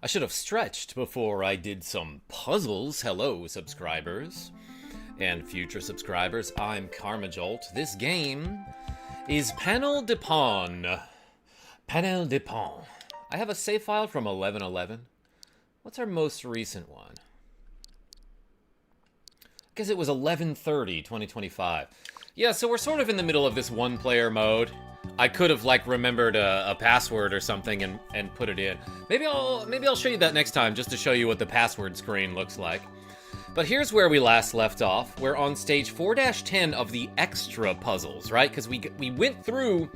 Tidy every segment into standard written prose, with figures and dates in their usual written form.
I should have stretched before I did some puzzles. Hello, subscribers and future subscribers. I'm KarmaJolt. This game is Panel de Pon. Panel de Pon. I have a save file from 11/11. What's our most recent one? I guess it was 11/30/2025. Yeah, so we're sort of in the middle of this one-player mode. I could have, like, remembered a password or something and put it in. Maybe I'll show you that next time, just to show you what the password screen looks like. But here's where we last left off. We're on stage 4-10 of the extra puzzles, right? Because we went through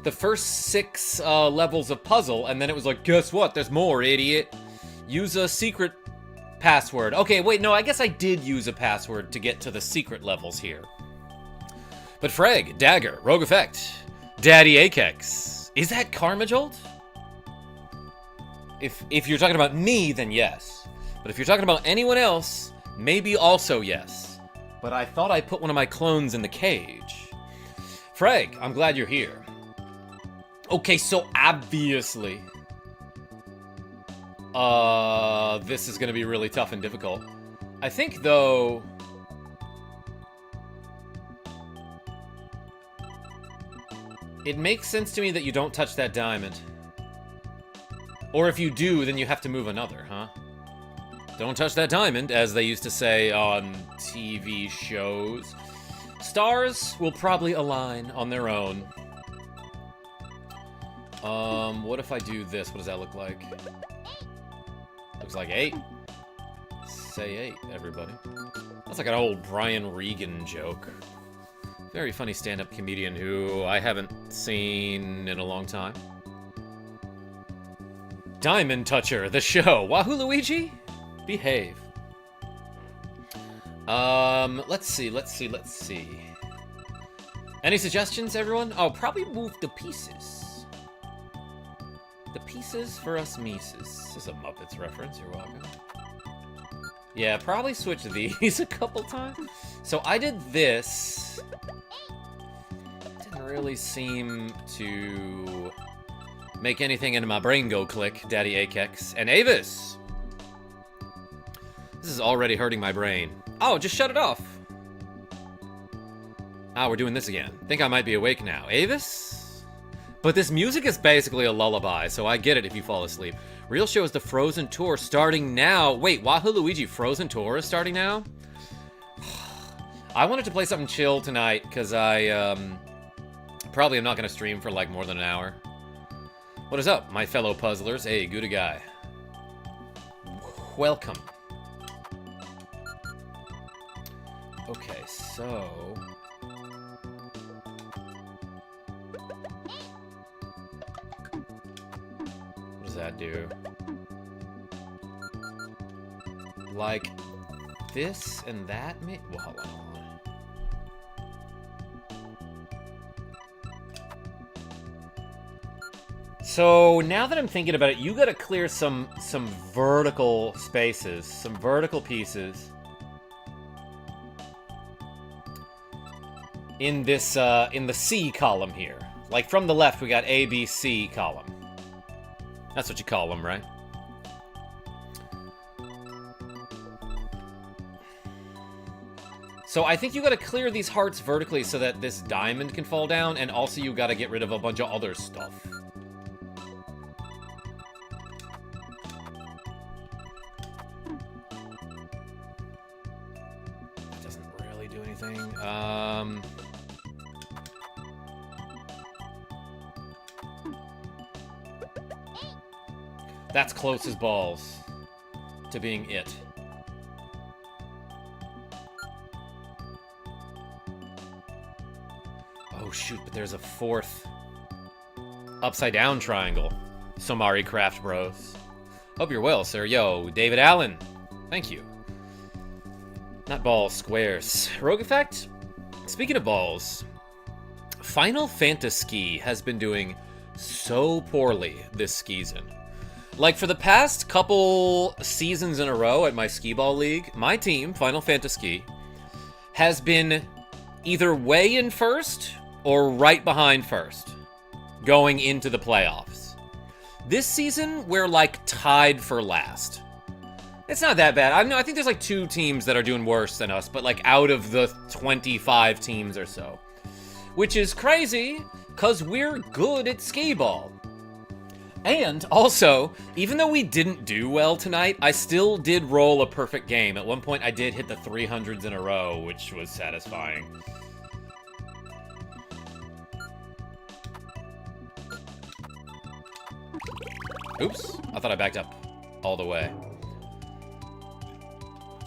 the first 6 levels of puzzle, and then it was like, guess what? There's more, idiot. Use a secret password. Okay, wait, no, I guess I did use a password to get to the secret levels here. But Freg, Dagger, Rogue Effect, Daddy Akex. Is that KarmaJolt? If you're talking about me, then yes. But if you're talking about anyone else, maybe also yes. But I thought I put one of my clones in the cage. Freg, I'm glad you're here. Okay, so obviously, this is gonna be really tough and difficult. I think, though, it makes sense to me that you don't touch that diamond. Or if you do, then you have to move another, huh? Don't touch that diamond, as they used to say on TV shows. Stars will probably align on their own. What if I do this? What does that look like? Looks like 8. Say 8, everybody. That's like an old Brian Regan joke. Very funny stand-up comedian who I haven't seen in a long time. Diamond Toucher, the show. Wahoo Luigi? Behave. Let's see. Any suggestions, everyone? Oh, probably move the pieces. The pieces for us Mises. This is a Muppets reference, you're welcome. Yeah, probably switch these a couple times. So I did this. Didn't really seem to make anything into my brain go click, Daddy Akex. And Avis! This is already hurting my brain. Oh, just shut it off. Ah, we're doing this again. Think I might be awake now. Avis? But this music is basically a lullaby, so I get it if you fall asleep. Real show is the Frozen Tour starting now. Wait, Wahoo Luigi, Frozen Tour is starting now? I wanted to play something chill tonight, because I probably am not going to stream for like more than an hour. What is up, my fellow puzzlers? Hey, good guy. Welcome. Okay, so... what does that do? Like this and that? Well, hold on. So now that I'm thinking about it, you gotta clear some vertical spaces, some vertical pieces in this in the C column here. Like from the left, we got A, B, C column. That's what you call them, right? So I think you gotta clear these hearts vertically so that this diamond can fall down, and also you gotta get rid of a bunch of other stuff. That doesn't really do anything. That's close as balls to being it. Oh shoot, but there's a 4th upside down triangle. Somari Craft Bros. Hope you're well, sir. Yo, David Allen. Thank you. Not balls, squares. Rogue Effect? Speaking of balls, Final Fantasy has been doing so poorly this season. Like, for the past couple seasons in a row at my skee-ball league, my team, Final Fantasy, has been either way in first or right behind first, going into the playoffs. This season, we're, like, tied for last. It's not that bad. I think there's, like, 2 teams that are doing worse than us, but, like, out of the 25 teams or so. Which is crazy, because we're good at skee-ball. And, also, even though we didn't do well tonight, I still did roll a perfect game. At one point, I did hit the 300s in a row, which was satisfying. Oops, I thought I backed up all the way.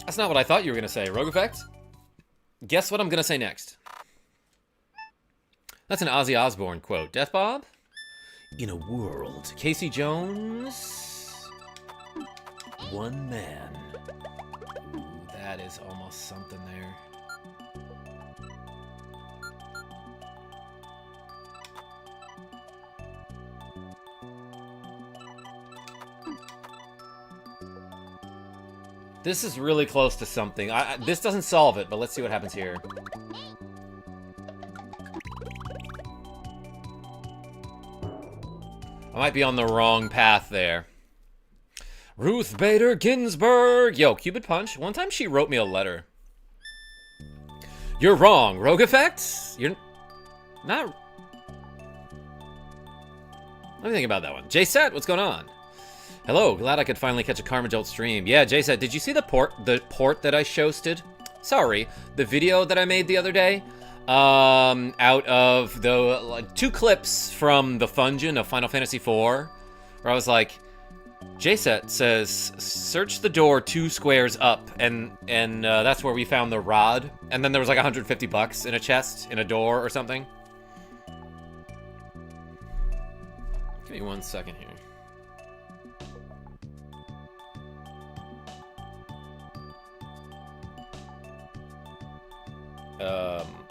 That's not what I thought you were going to say, Rogue Effect. Guess what I'm going to say next. That's an Ozzy Osbourne quote. Death Bob? In a world. Casey Jones? One man. Ooh, that is almost something there. This is really close to something. This doesn't solve it, but let's see what happens here. I might be on the wrong path there. Ruth Bader Ginsburg! Yo, Cupid Punch. One time she wrote me a letter. You're wrong, Rogue Effect. You're not... Let me think about that one. J-Set, what's going on? Hello, glad I could finally catch a KarmaJolt stream. Yeah, J-Set, did you see the port that I showsted? Sorry, the video that I made the other day? Out of the, like, 2 clips from the Fungeon of Final Fantasy IV, where I was like, J-Set says, search the door 2 squares up, and that's where we found the rod, and then there was like $150 in a chest, in a door or something. Give me 1 second here.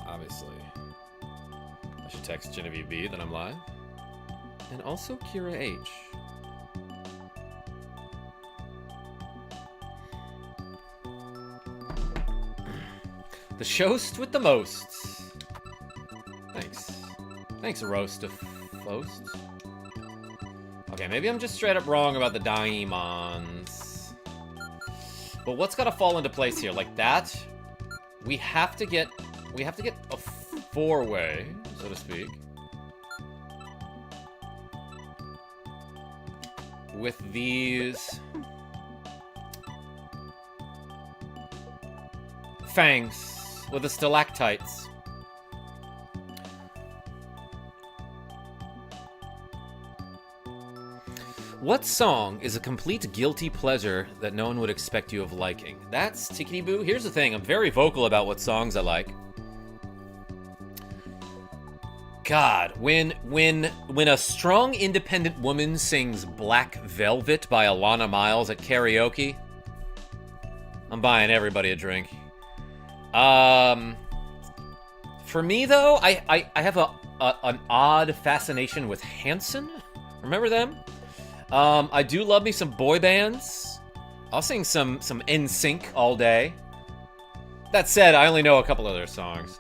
Obviously. I should text Genevieve B that I'm live. And also Kira H. The showst with the most. Thanks. Thanks, Roast of Floast. Okay, maybe I'm just straight up wrong about the diamonds. But what's gotta fall into place here? Like that? We have to get a 4-way, so to speak. With these fangs, with the stalactites. What song is a complete guilty pleasure that no one would expect you of liking? That's Tickety Boo. Here's the thing, I'm very vocal about what songs I like. God, when a strong independent woman sings Black Velvet by Alana Miles at karaoke, I'm buying everybody a drink. For me though, I have an odd fascination with Hanson. Remember them? I do love me some boy bands. I'll sing some NSYNC all day. That said, I only know a couple of their songs.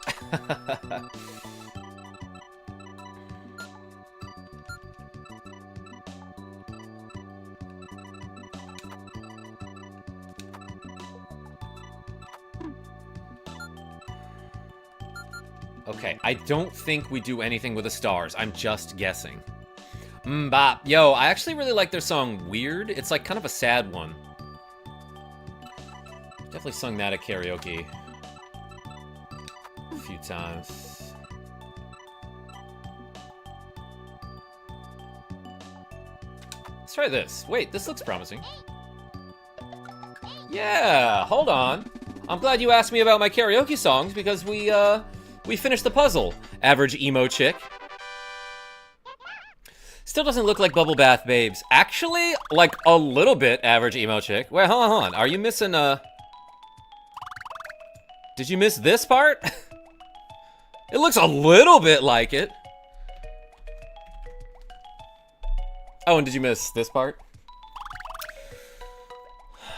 Okay, I don't think we do anything with the stars. I'm just guessing. Bop. Yo, I actually really like their song Weird. It's like kind of a sad one. Definitely sung that at karaoke a few times. Let's try this. Wait, this looks promising. Yeah, hold on. I'm glad you asked me about my karaoke songs because we finished the puzzle. Average emo chick. Still doesn't look like Bubble Bath Babes. Actually, like a little bit average emo chick. Wait, hold on. Are you missing Did you miss this part? It looks a little bit like it. Oh, and did you miss this part?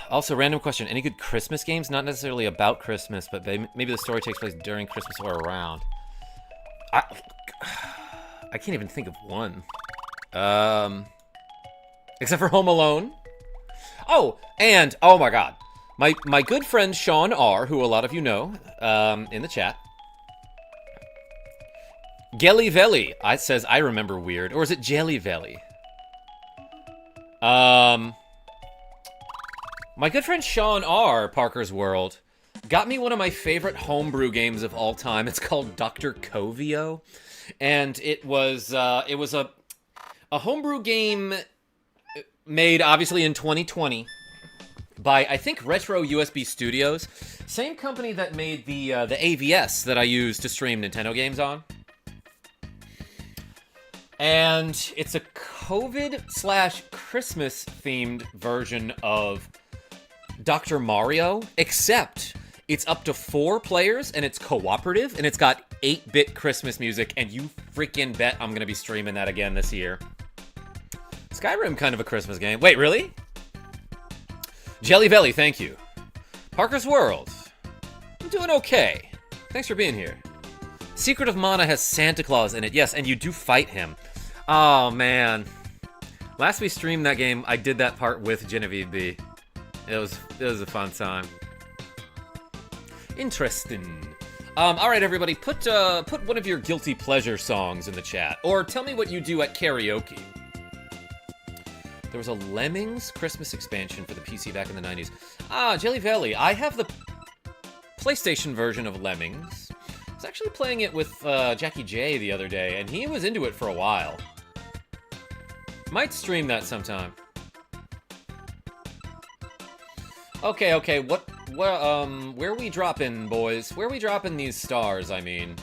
Also, random question. Any good Christmas games? Not necessarily about Christmas, but maybe the story takes place during Christmas or around. I can't even think of one. Except for Home Alone. Oh, and, oh my god. My good friend Sean R., who a lot of you know, in the chat. Gelly Velly says, I remember weird. Or is it Jelly Velly? My good friend Sean R., Parker's World, got me one of my favorite homebrew games of all time. It's called Dr. Covio. And it was a homebrew game made, obviously, in 2020 by, I think, Retro USB Studios. Same company that made the AVS that I use to stream Nintendo games on. And it's a COVID/Christmas themed version of Dr. Mario, except it's up to 4 players and it's cooperative and it's got 8-bit Christmas music, and you freaking bet I'm gonna be streaming that again this year. Skyrim, kind of a Christmas game. Wait, really? Jelly Belly, thank you. Parker's World. I'm doing okay. Thanks for being here. Secret of Mana has Santa Claus in it. Yes, and you do fight him. Oh, man. Last we streamed that game, I did that part with Genevieve B. It was a fun time. Interesting. All right, everybody, put one of your guilty pleasure songs in the chat, or tell me what you do at karaoke. There was a Lemmings Christmas expansion for the PC back in the 90s. Ah, Jelly Valley. I have the PlayStation version of Lemmings. I was actually playing it with Jackie J the other day, and he was into it for a while. Might stream that sometime. Okay, where are we dropping, boys? Where are we dropping these stars, I mean?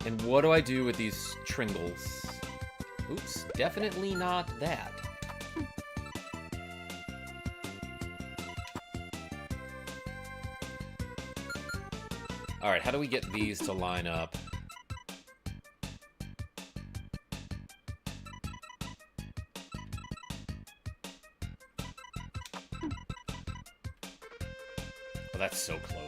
And what do I do with these Tringles? Oops, definitely not that. Alright, how do we get these to line up? Oh, that's so close.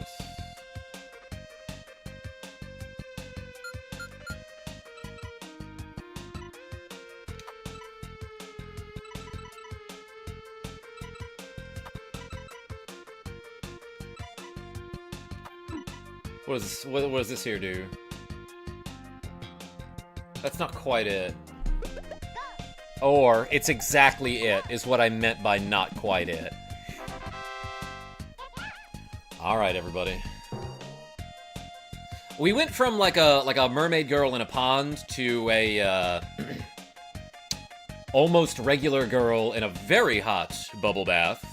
What does this here do? That's not quite it. Or, it's exactly it, is what I meant by not quite it. Alright, everybody. We went from like a mermaid girl in a pond to a almost regular girl in a very hot bubble bath.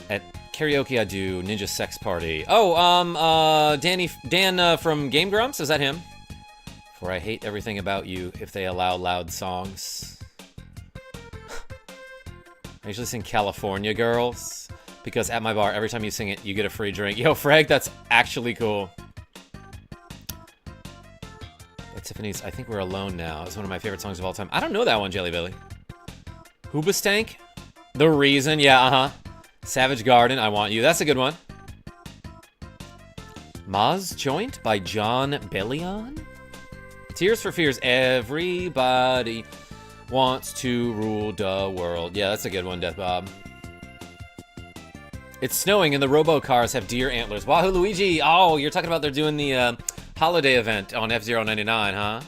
At karaoke, I do Ninja Sex Party. Oh, Dan from Game Grumps, is that him? For I hate everything about you if they allow loud songs. I usually sing California Girls, because at my bar, every time you sing it, you get a free drink. Yo, Frag, that's actually cool. But Tiffany's I Think We're Alone Now is one of my favorite songs of all time. I don't know that one, Jelly Billy. Hoobastank? The Reason, yeah, uh-huh. Savage Garden, I Want You. That's a good one. Ma's Joint by John Bellion? Tears for Fears, Everybody Wants to Rule the World. Yeah, that's a good one, Death Bob. It's snowing and the robo-cars have deer antlers. Wahoo Luigi! Oh, you're talking about they're doing the holiday event on F-Zero 99, huh?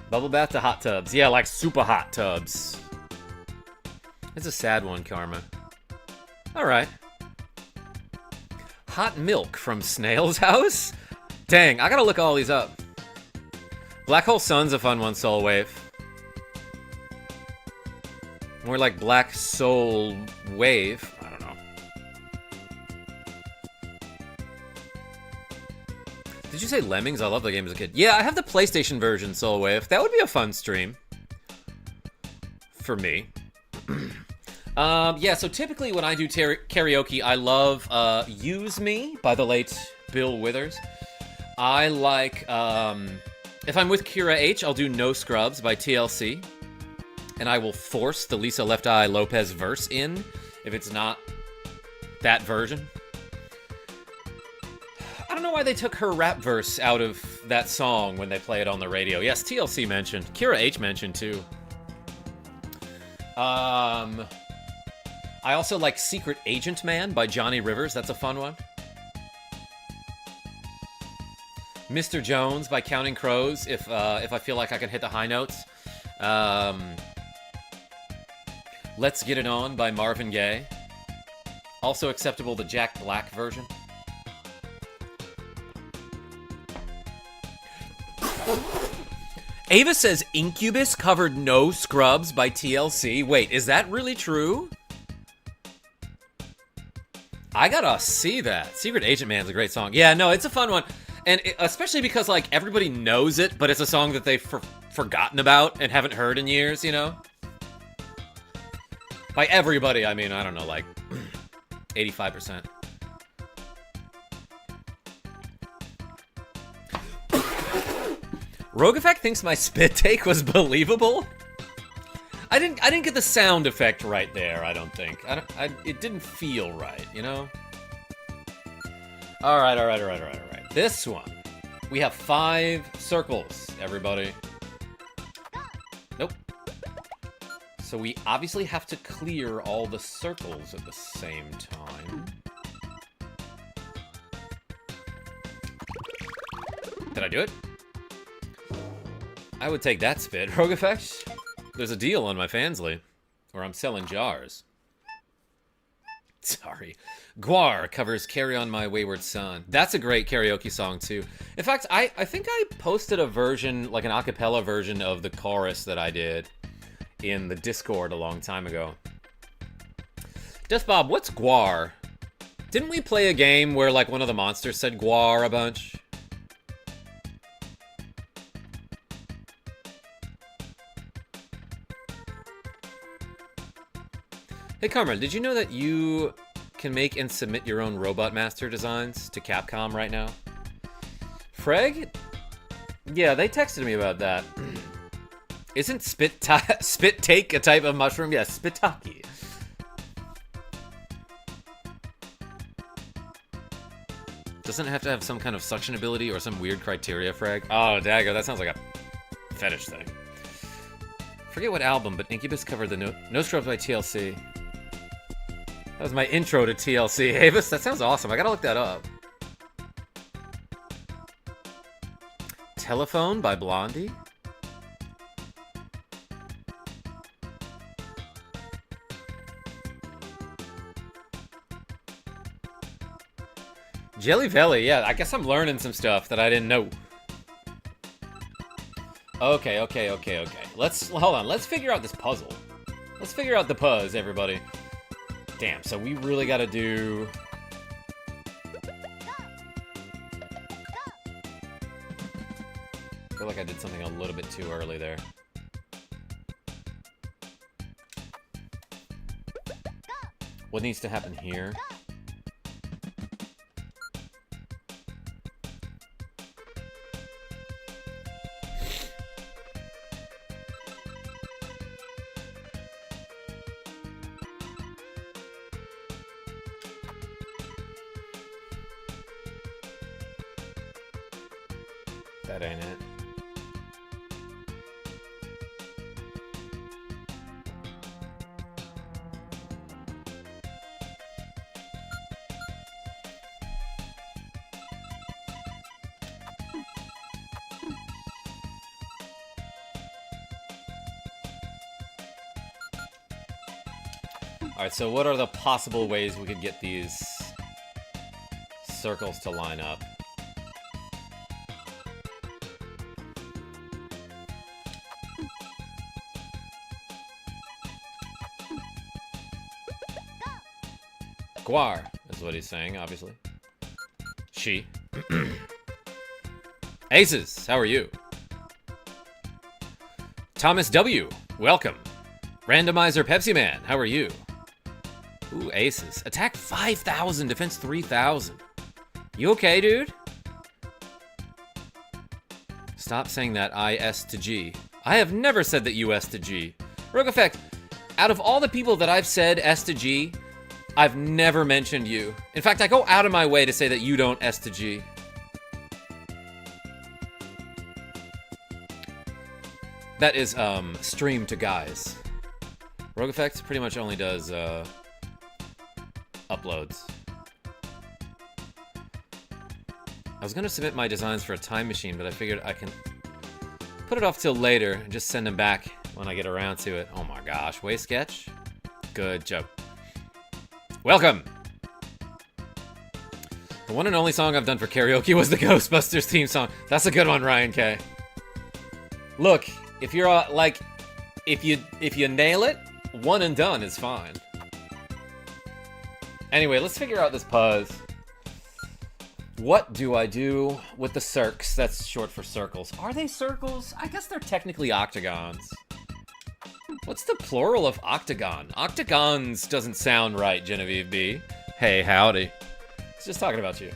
Bubble bath to hot tubs. Yeah, like super hot tubs. It's a sad one, Karma. Alright. Hot milk from Snail's House? Dang, I gotta look all these up. Black Hole Sun's a fun one, Soul Wave. More like Black Soul Wave. I don't know. Did you say Lemmings? I love the game as a kid. Yeah, I have the PlayStation version, Soul Wave. That would be a fun stream. For me. Yeah, so typically when I do karaoke, I love Use Me by the late Bill Withers. I like, if I'm with Kira H, I'll do No Scrubs by TLC. And I will force the Lisa Left Eye Lopez verse in, if it's not that version. I don't know why they took her rap verse out of that song when they play it on the radio. Yes, TLC mentioned. Kira H mentioned, too. I also like Secret Agent Man by Johnny Rivers. That's a fun one. Mr. Jones by Counting Crows, if I feel like I can hit the high notes. Let's Get It On by Marvin Gaye. Also acceptable, the Jack Black version. Ava says Incubus covered No Scrubs by TLC. Wait, is that really true? I gotta see that. Secret Agent Man's a great song. Yeah, no, it's a fun one. And especially because, like, everybody knows it, but it's a song that they've forgotten about and haven't heard in years, you know? By everybody, I mean, I don't know, like, 85%. Rogue Effect thinks my spit take was believable? I didn't get the sound effect right there, I don't think. It didn't feel right, you know? Alright. This one. We have 5 circles, everybody. Nope. So we obviously have to clear all the circles at the same time. Did I do it? I would take that spit. Rogue Effect? There's a deal on my Fansly, where I'm selling jars. Sorry. Guar covers Carry On My Wayward Son. That's a great karaoke song, too. In fact, I think I posted a version, like an a cappella version of the chorus that I did in the Discord a long time ago. Death Bob, what's Guar? Didn't we play a game where, like, one of the monsters said Guar a bunch? Hey, Karma, did you know that you can make and submit your own Robot Master designs to Capcom right now? Freg? Yeah, they texted me about that. Isn't spit take a type of mushroom? Yeah, spitaki. Doesn't it have to have some kind of suction ability or some weird criteria, Freg? Oh, dagger, that sounds like a fetish thing. Forget what album, but Incubus covered the No Scrubs by TLC. That was my intro to TLC. Avis, that sounds awesome. I gotta look that up. Telephone by Blondie? Jelly Belly, yeah, I guess I'm learning some stuff that I didn't know. Okay. Hold on, let's figure out this puzzle. Let's figure out the puzz, everybody. Damn, so we really gotta do... I feel like I did something a little bit too early there. What needs to happen here? That ain't it. Alright, so what are the possible ways we could get these circles to line up? Guar is what he's saying, obviously. She. Aces, how are you? Thomas W, welcome. Randomizer Pepsi Man, how are you? Ooh, aces. Attack 5,000, defense 3,000. You okay, dude? Stop saying that I S to G. I have never said that you S to G. Rogue Effect, out of all the people that I've said S to G, I've never mentioned you. In fact, I go out of my way to say that you don't S to G. That is, stream to guys. Rogue Effect pretty much only does, uploads. I was gonna submit my designs for a time machine, but I figured I can put it off till later and just send them back when I get around to it. Oh my gosh, Way Sketch? Good job. Welcome! The one and only song I've done for karaoke was the Ghostbusters theme song. That's a good one, Ryan K. Look, if you're, like, if you nail it, one and done is fine. Anyway, let's figure out this puzz. What do I do with the circs? That's short for circles. Are they circles? I guess they're technically octagons. What's the plural of octagon? Octagons doesn't sound right, Genevieve B. Hey, howdy. It's just talking about you.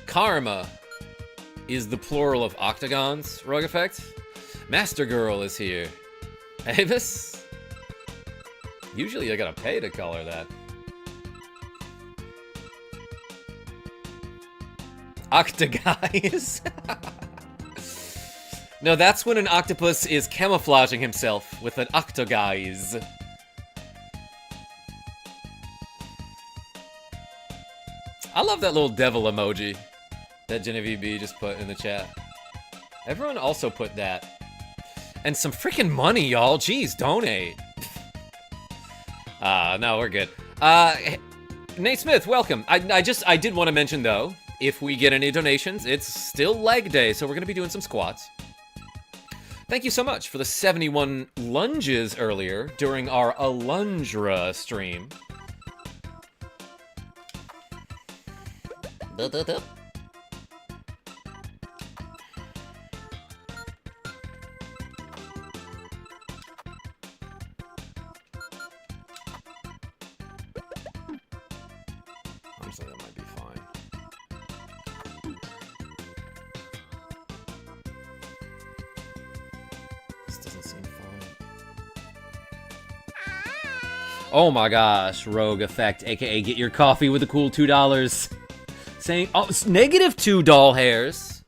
Karma is the plural of octagons, Rogue Effect. Master Girl is here. Avis? Usually I gotta pay to color that. Octaguys. No, that's when an octopus is camouflaging himself with an octoguise. I love that little devil emoji that Genevieve B just put in the chat. Everyone also put that. And some freaking money, y'all. Jeez, donate. No, we're good. Nate Smith, welcome. I did want to mention, though, if we get any donations, it's still leg day, so we're going to be doing some squats. Thank you so much for the 71 lunges earlier during our Alundra stream. Honestly, that might be fine. This doesn't seem fine. Oh my gosh, Rogue Effect, aka get your coffee with a cool $2. Saying, oh, it's -2 doll hairs.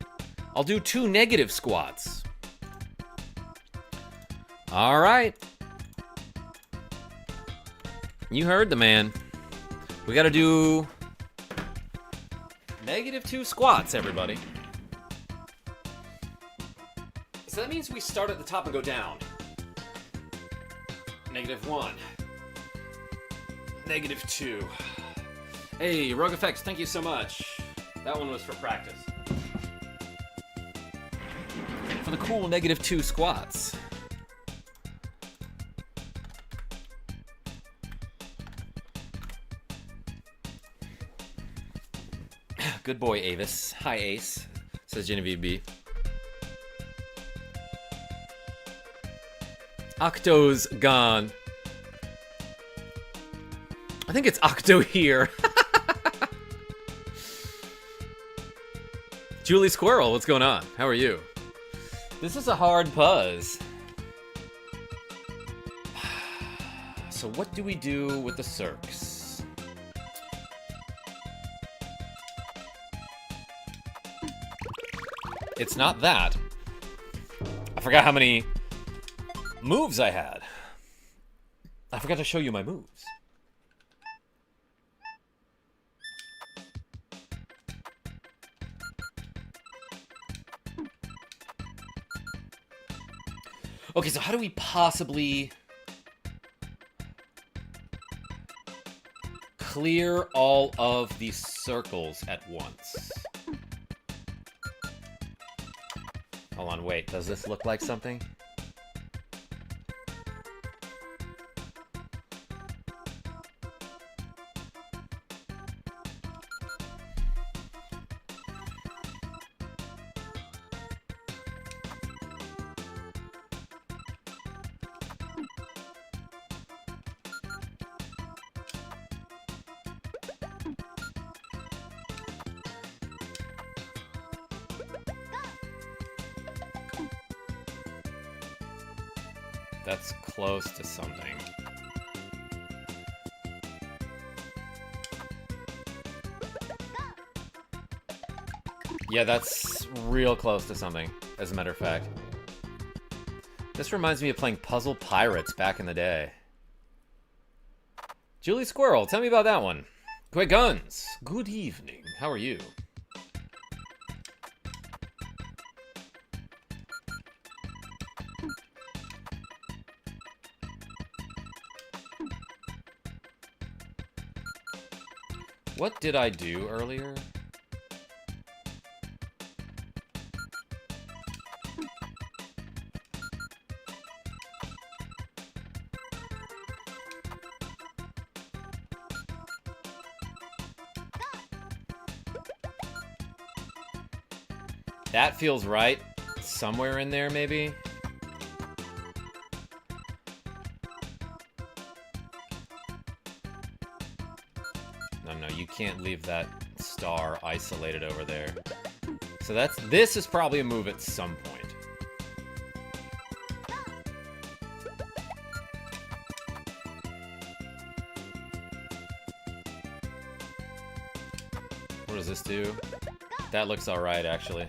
I'll do 2 negative squats. All right. You heard the man. We gotta do -2 squats, everybody. So that means we start at the top and go down. -1. -2. Hey, Rogue Effects, thank you so much. That one was for practice. For the cool -2 squats. Good boy, Avis. Hi, Ace, says Genevieve B. Octo's gone. I think it's Octo here. Julie Squirrel, what's going on? How are you? This is a hard puzz. So what do we do with the circs? It's not that. I forgot how many moves I had. I forgot to show you my moves. Okay, so how do we possibly clear all of these circles at once? Hold on, wait, does this look like something? That's close to something. Yeah, that's real close to something, as a matter of fact. This reminds me of playing Puzzle Pirates back in the day. Julie Squirrel, tell me about that one. Quick Guns, good evening. How are you? What did I do earlier? That feels right. Somewhere in there, maybe? No, you can't leave that star isolated over there. So this is probably a move at some point. What does this do? That looks alright, actually.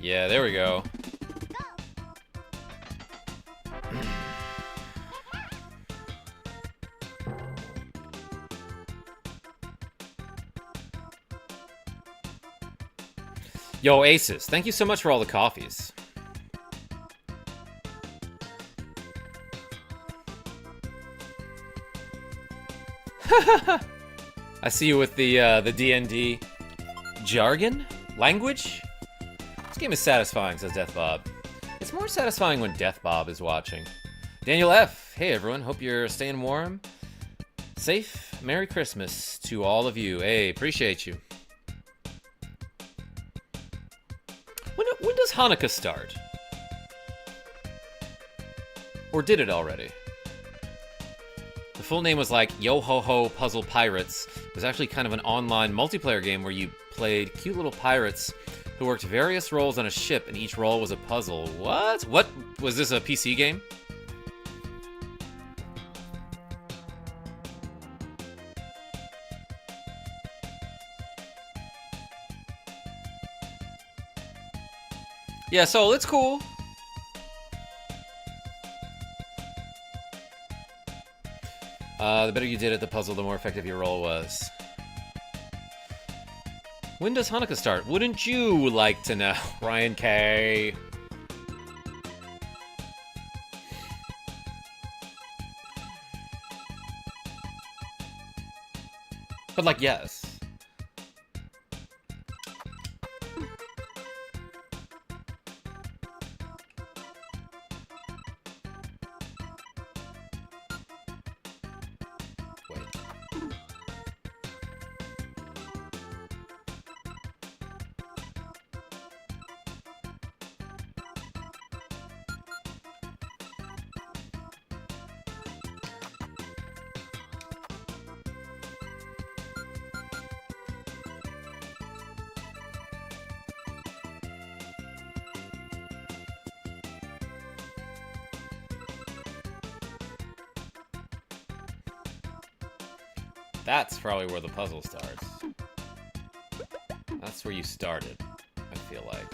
Yeah, there we go. Yo, Aces, thank you so much for all the coffees. I see you with the D&D jargon? Language? This game is satisfying, says Death Bob. It's more satisfying when Death Bob is watching. Daniel F. Hey, everyone. Hope you're staying warm. Safe. Merry Christmas to all of you. Hey, appreciate you. When does Hanukkah start? Or did it already? The full name was like Yo Ho Ho Puzzle Pirates. It was actually kind of an online multiplayer game where you played cute little pirates who worked various roles on a ship, and each role was a puzzle. What? What? Was this a PC game? Yeah, Soul, it's cool. The better you did at the puzzle, the more effective your roll was. When does Hanukkah start? Wouldn't you like to know, Ryan K? But like, yes. That's probably where the puzzle starts. That's where you started, I feel like.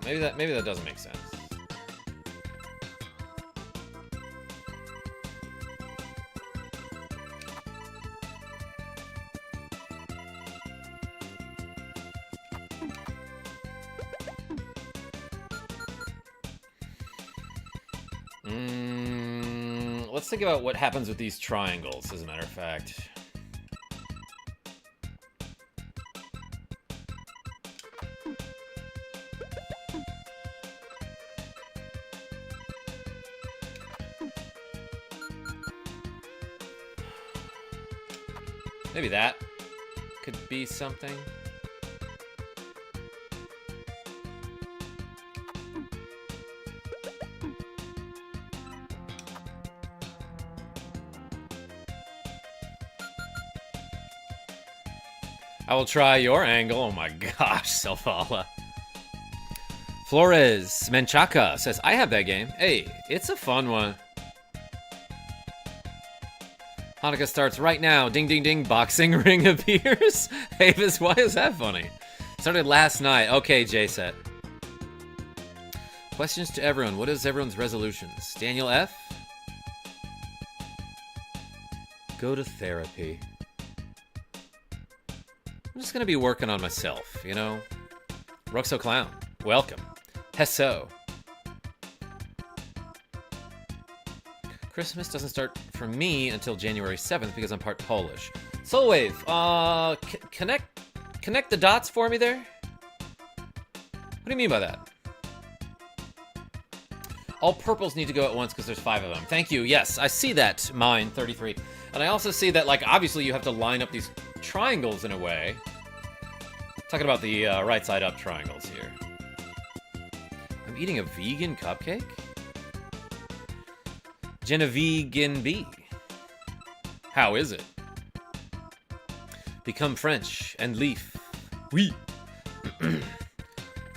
Maybe that doesn't make sense. Let's think about what happens with these triangles, as a matter of fact. Maybe that could be something. I will try your angle. Oh my gosh, Selfala. Flores Menchaca says, I have that game. Hey, it's a fun one. Hanukkah starts right now. Ding, ding, ding. Boxing ring appears. Avis, why is that funny? Started last night. Okay, J-Set. Questions to everyone. What is everyone's resolutions? Daniel F? Go to therapy. I'm just gonna be working on myself, you know? Roxo Clown, welcome. Hesso. Christmas doesn't start for me until January 7th because I'm part Polish. Soulwave, connect the dots for me there? What do you mean by that? All purples need to go at once because there's 5 of them. Thank you, yes, I see that, mine, 33. And I also see that, like, obviously you have to line up these triangles in a way. Talking about the right side up triangles here. I'm eating a vegan cupcake? Genevieve B. How is it? Become French and leaf. Oui.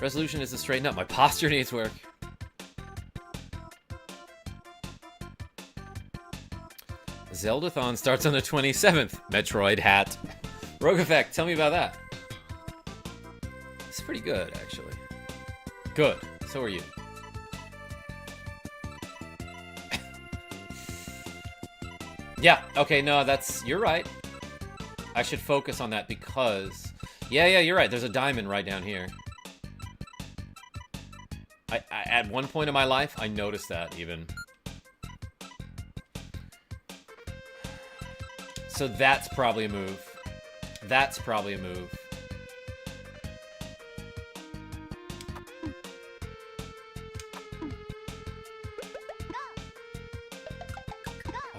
Resolution is to straighten up. My posture needs work. Zeldathon starts on the 27th. Metroid hat. Rogue Effect, tell me about that. It's pretty good, actually. Good. So are you. Yeah, okay, no, you're right. I should focus on that because... Yeah, you're right. There's a diamond right down here. I at one point in my life, I noticed that, even. So that's probably a move. That's probably a move.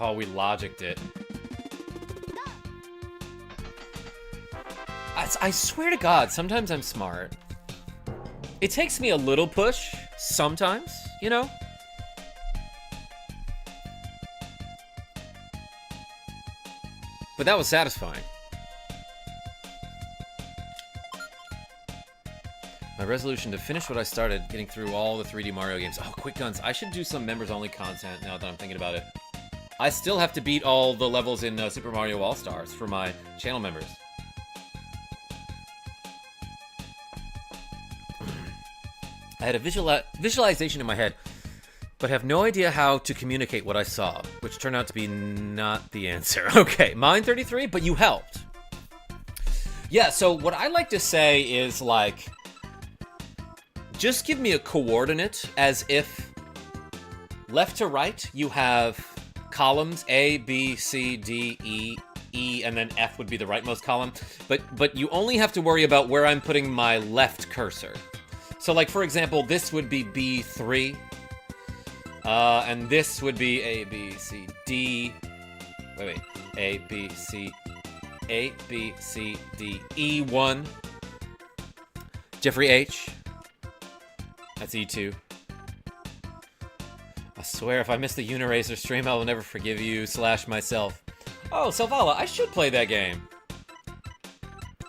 Oh, we logicked it. I swear to God, sometimes I'm smart. It takes me a little push, sometimes, you know? But that was satisfying. My resolution to finish what I started, getting through all the 3D Mario games. Oh, Quick Guns. I should do some members-only content now that I'm thinking about it. I still have to beat all the levels in Super Mario All-Stars for my channel members. I had a visualization in my head, but have no idea how to communicate what I saw, which turned out to be not the answer. Okay, mine 33, but you helped. Yeah, so what I like to say is, like, just give me a coordinate as if left to right you have columns A, B, C, D, E, and then F would be the rightmost column. But you only have to worry about where I'm putting my left cursor. So, like, for example, this would be B3. And this would be A, B, C, D. Wait. A, B, C, D, E1. Jeffrey H. That's E2. I swear, if I miss the Uniracer stream, I will never forgive you / myself. Oh, Selvala, I should play that game.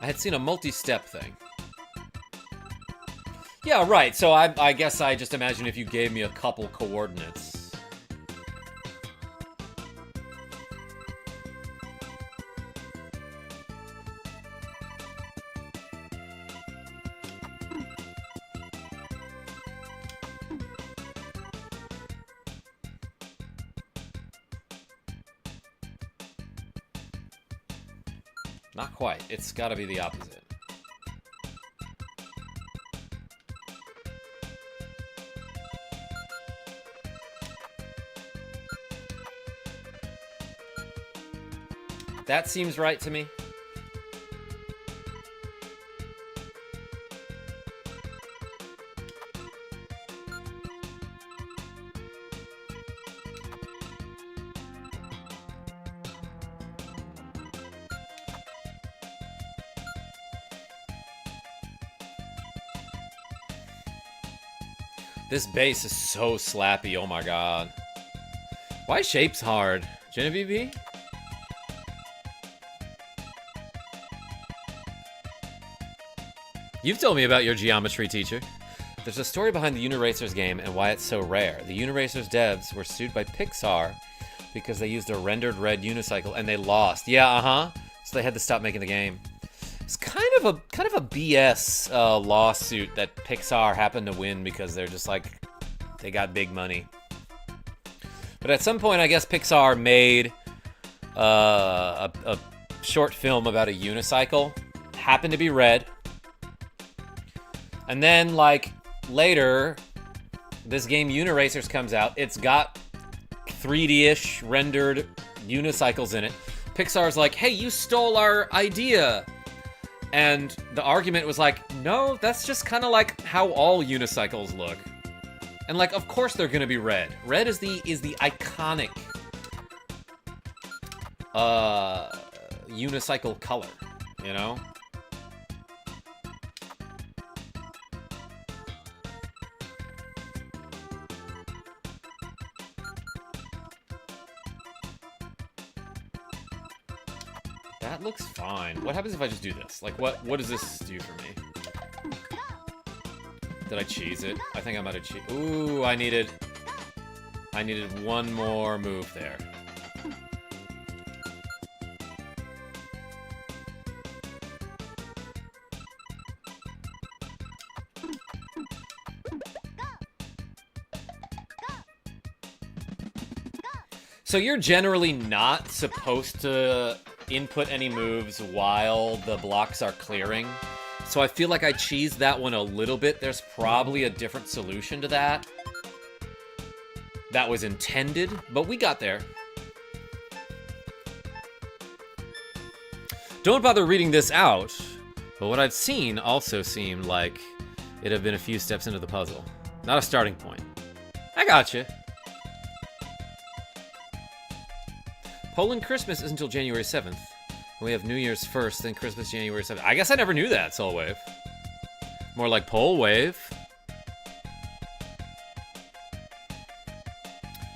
I had seen a multi-step thing. Yeah, right, so I guess I just imagine if you gave me a couple coordinates. Not quite. It's gotta be the opposite. That seems right to me. This bass is so slappy, oh my god. Why shape's hard? Genevieve? You've told me about your geometry teacher. There's a story behind the Uniracers game and why it's so rare. The Uniracers devs were sued by Pixar because they used a rendered red unicycle and they lost. Yeah, uh-huh. So they had to stop making the game. It's kind of a BS lawsuit that Pixar happened to win because they're just like, they got big money. But at some point, I guess Pixar made a short film about a unicycle. Happened to be red. And then, like, later, this game Uniracers comes out. It's got 3D-ish rendered unicycles in it. Pixar's like, hey, you stole our idea. And the argument was like, no, that's just kind of like how all unicycles look. And like, of course they're gonna be red. Red is the iconic unicycle color, you know? That looks fine. What happens if I just do this? Like, what does this do for me? Did I cheese it? I think I might have cheesed. Ooh, I needed one more move there. So you're generally not supposed to input any moves while the blocks are clearing. So I feel like I cheesed that one a little bit. There's probably a different solution to that. That was intended, but we got there. Don't bother reading this out, but what I've seen also seemed like it'd have been a few steps into the puzzle. Not a starting point. I gotcha. Poland Christmas is until January 7th. We have New Year's 1st, then Christmas January 7th. I guess I never knew that, Soul Wave. More like Pole Wave.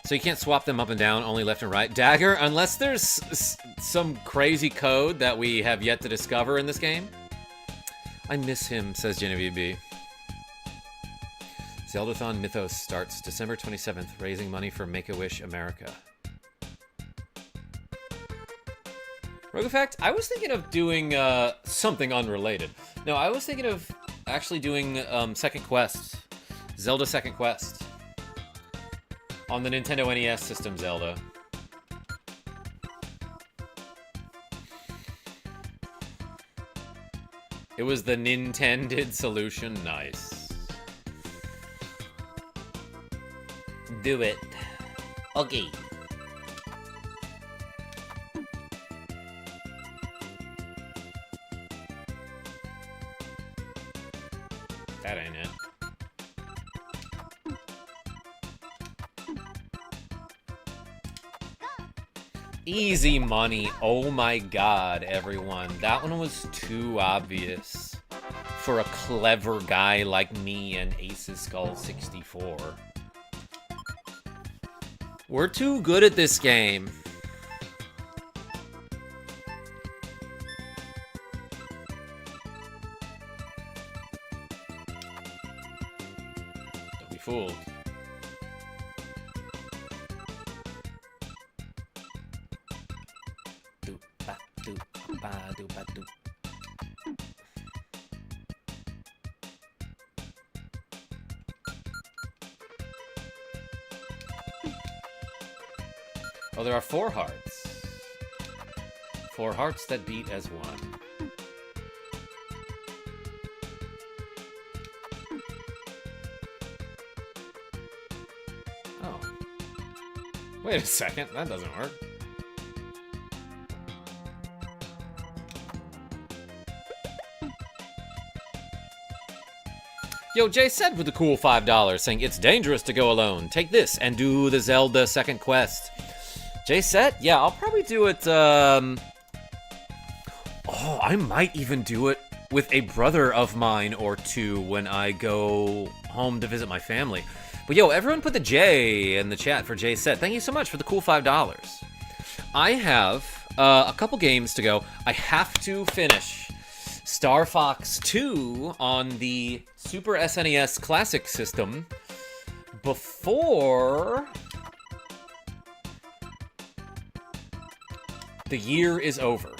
So you can't swap them up and down, only left and right. Dagger, unless there's some crazy code that we have yet to discover in this game. I miss him, says Genevieve B. Zeldathon Mythos starts December 27th, raising money for Make-A-Wish America. Rogue Effect, I was thinking of doing something unrelated. No, I was thinking of actually doing Second Quest. Zelda Second Quest. On the Nintendo NES system, Zelda. It was the Nintended solution. Nice. Do it. Okay. That ain't it. Easy money. Oh my god, everyone. That one was too obvious for a clever guy like me and Ace's Skull 64. We're too good at this game. Don't be fooled. Oh, there are 4 hearts. 4 hearts that beat as one. Oh. Wait a second, that doesn't work. Yo, Jay said with the cool $5 saying, it's dangerous to go alone. Take this and do the Zelda Second Quest. Jay set? Yeah, I'll probably do it, Oh, I might even do it with a brother of mine or two when I go home to visit my family. But yo, everyone put the J in the chat for Jay set. Thank you so much for the cool $5. I have a couple games to go. I have to finish Star Fox 2 on the Super SNES Classic system before The year is over.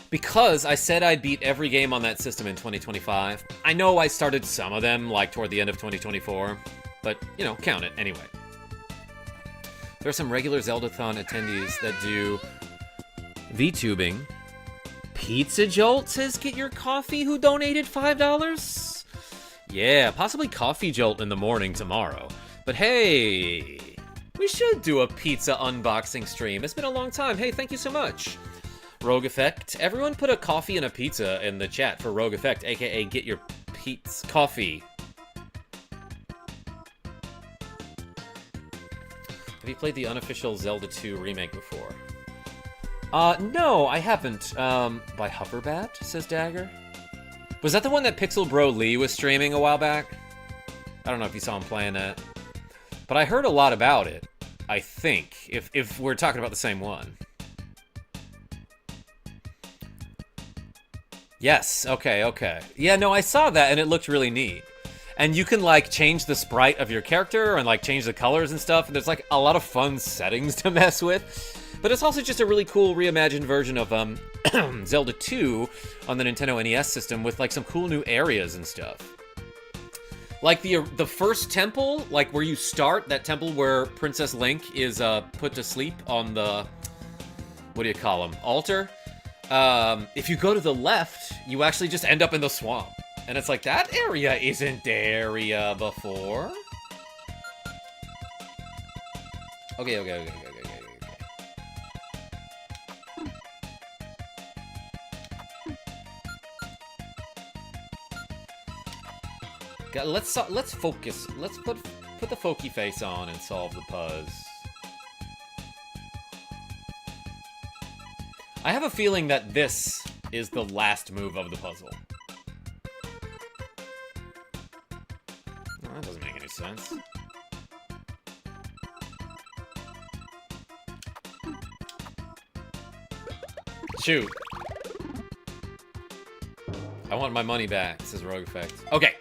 Because I said I'd beat every game on that system in 2025. I know I started some of them, like, toward the end of 2024. But, you know, count it anyway. There are some regular Zeldathon attendees that do VTubing. Pizza Jolt says get your coffee who donated $5? Yeah, possibly Coffee Jolt in the morning tomorrow. But hey, we should do a pizza unboxing stream. It's been a long time. Hey, thank you so much. Rogue Effect. Everyone put a coffee and a pizza in the chat for Rogue Effect, aka get your pizza coffee. Have you played the unofficial Zelda 2 remake before? No, I haven't. By Hufferbat, says Dagger. Was that the one that Pixel Bro Lee was streaming a while back? I don't know if you saw him playing that. But I heard a lot about it, I think, if we're talking about the same one. Yes, okay. Yeah, no, I saw that and it looked really neat. And you can, like, change the sprite of your character and, like, change the colors and stuff. And there's, like, a lot of fun settings to mess with. But it's also just a really cool reimagined version of Zelda 2 on the Nintendo NES system with, like, some cool new areas and stuff. Like, the first temple, like, where you start, that temple where Princess Link is put to sleep on the, what do you call them, altar? If you go to the left, you actually just end up in the swamp. And it's like, that area isn't there before. Okay. Let's focus. Let's put the folky face on and solve the puzzle. I have a feeling that this is the last move of the puzzle. No, that doesn't make any sense. Shoot. I want my money back, says Rogue Effect. Okay.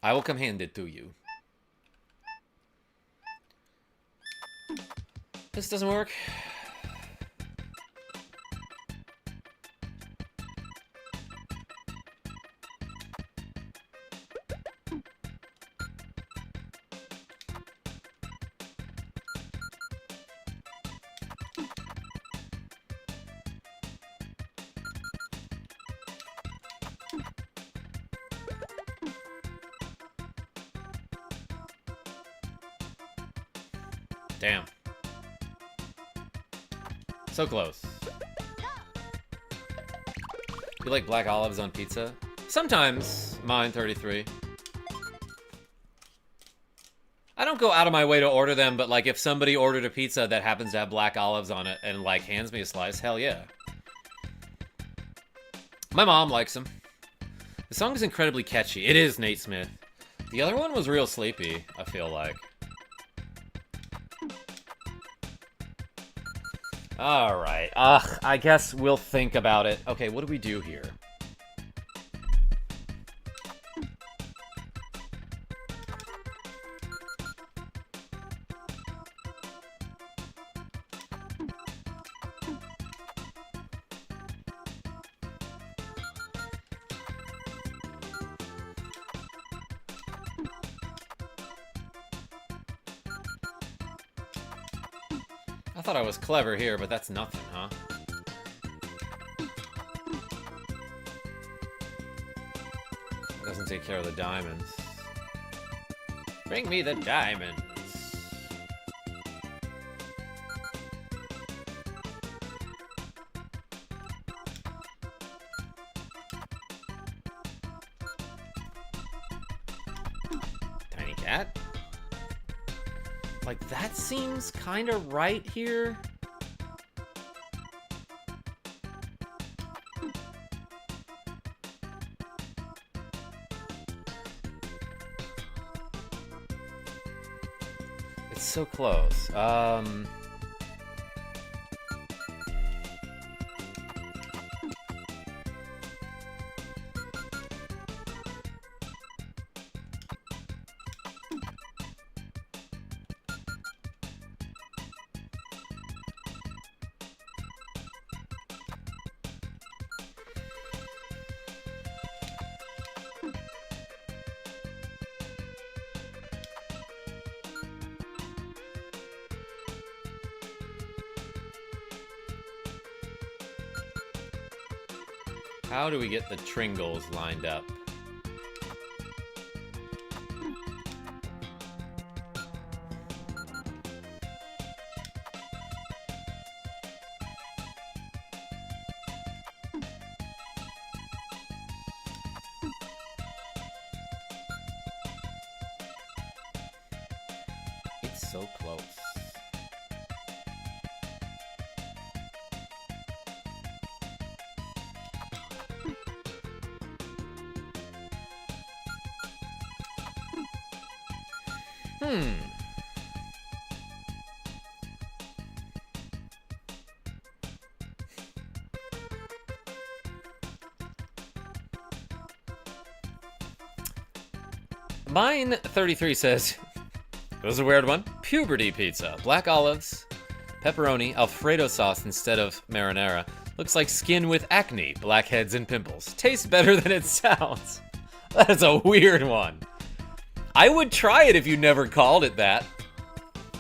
I will come hand it to you. This doesn't work. Damn. So close. You like black olives on pizza? Sometimes, mine 33. I don't go out of my way to order them, but like if somebody ordered a pizza that happens to have black olives on it and like hands me a slice, hell yeah. My mom likes them. The song is incredibly catchy. It is, Nate Smith. The other one was real sleepy, I feel like. Alright, I guess we'll think about it. Okay, what do we do here? I thought I was clever here, but that's nothing, huh? Doesn't take care of the diamonds. Bring me the diamonds. Tiny cat? Like, that seems kind of right here. It's so close. How do we get the Tringles lined up? It's so close. Mine 33 says, it was a weird one. Puberty pizza. Black olives, pepperoni, Alfredo sauce instead of marinara. Looks like skin with acne, blackheads, and pimples. Tastes better than it sounds. That is a weird one. I would try it if you never called it that.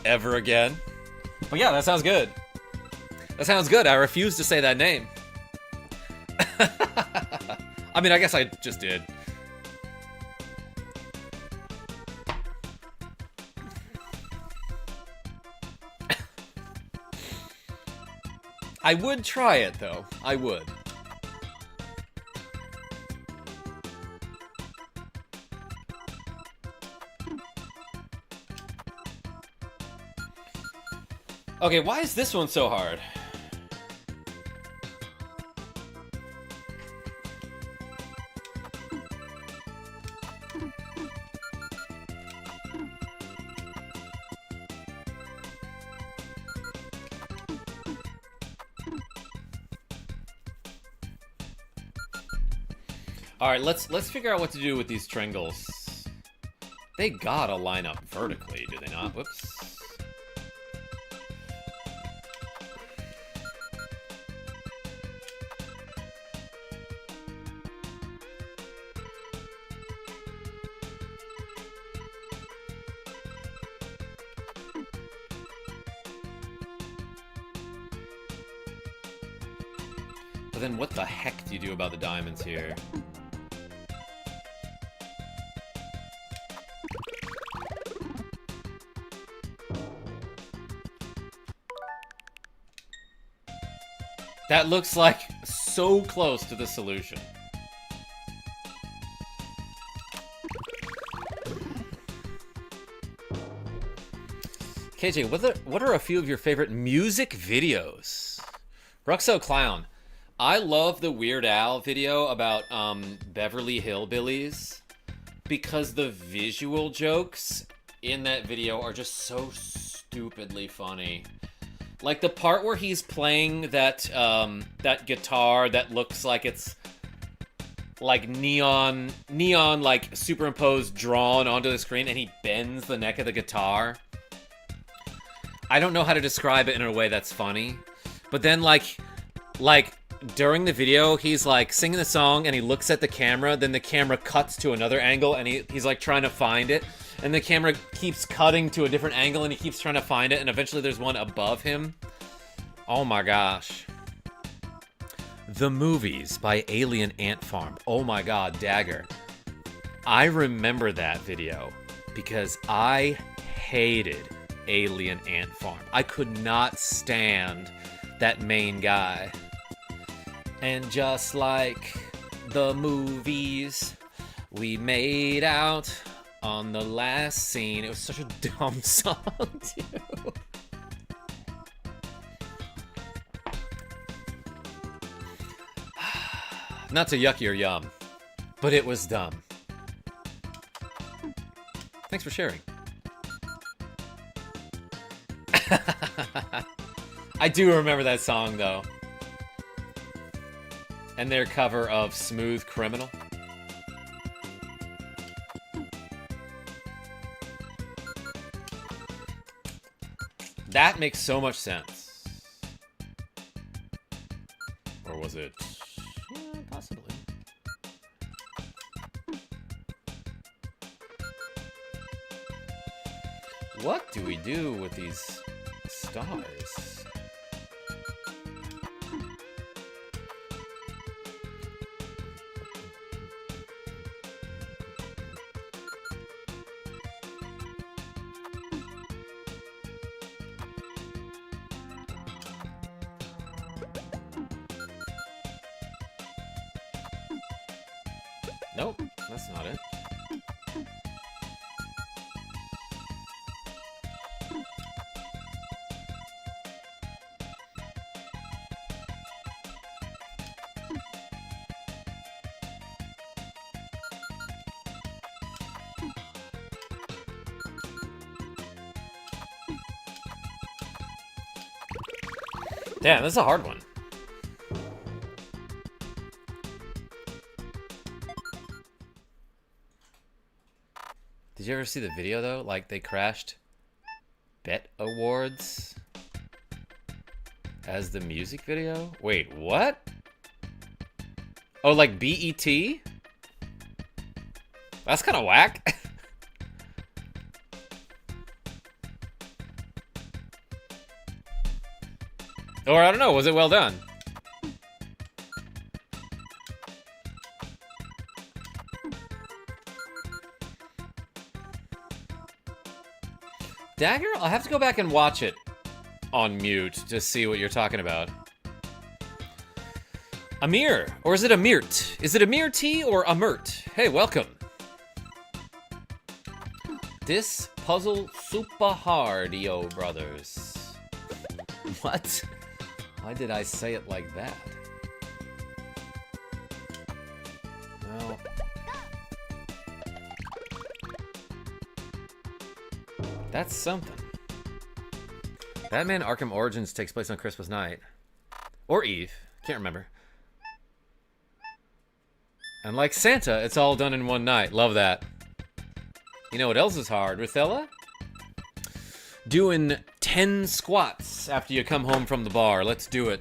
Ever again. But yeah, that sounds good. That sounds good. I refuse to say that name. I mean, I guess I just did. I would try it, though. I would. Okay, why is this one so hard? Alright, let's figure out what to do with these Tringles. They gotta line up vertically, do they not? Whoops. But then what the heck do you do about the diamonds here? That looks like so close to the solution. KJ, what are a few of your favorite music videos? Ruxo Clown. I love the Weird Al video about Beverly Hillbillies because the visual jokes in that video are just so stupidly funny. Like the part where he's playing that that guitar that looks like it's like neon like superimposed drawn onto the screen, and he bends the neck of the guitar. I don't know how to describe it in a way that's funny, but then like during the video he's like singing the song and he looks at the camera, then the camera cuts to another angle and he's like trying to find it. And the camera keeps cutting to a different angle and he keeps trying to find it, and eventually there's one above him. Oh my gosh. The Movies by Alien Ant Farm. Oh my god, Dagger. I remember that video because I hated Alien Ant Farm. I could not stand that main guy. And just like the movies, we made out on the last scene. It was such a dumb song, too. Not to yuck your yum, but it was dumb. Thanks for sharing. I do remember that song, though. And their cover of Smooth Criminal. That makes so much sense. Or was it? Yeah, possibly. What do we do with these stars? Nope, that's not it. Damn, this is a hard one. Did you ever see the video, though? Like, they crashed Bet Awards as the music video? Wait, what? Oh, like BET? That's kind of whack. Or, I don't know, was it well done? Dagger? I'll have to go back and watch it on mute to see what you're talking about. Amir, or is it Amirt? Is it Amir T or Amirt? Hey, welcome. This puzzle super hard, yo, brothers. What? Why did I say it like that? Well... that's something. Batman Arkham Origins takes place on Christmas night. Or Eve. Can't remember. And like Santa, it's all done in one night. Love that. You know what else is hard, Rithella? Doing 10 squats after you come home from the bar. Let's do it.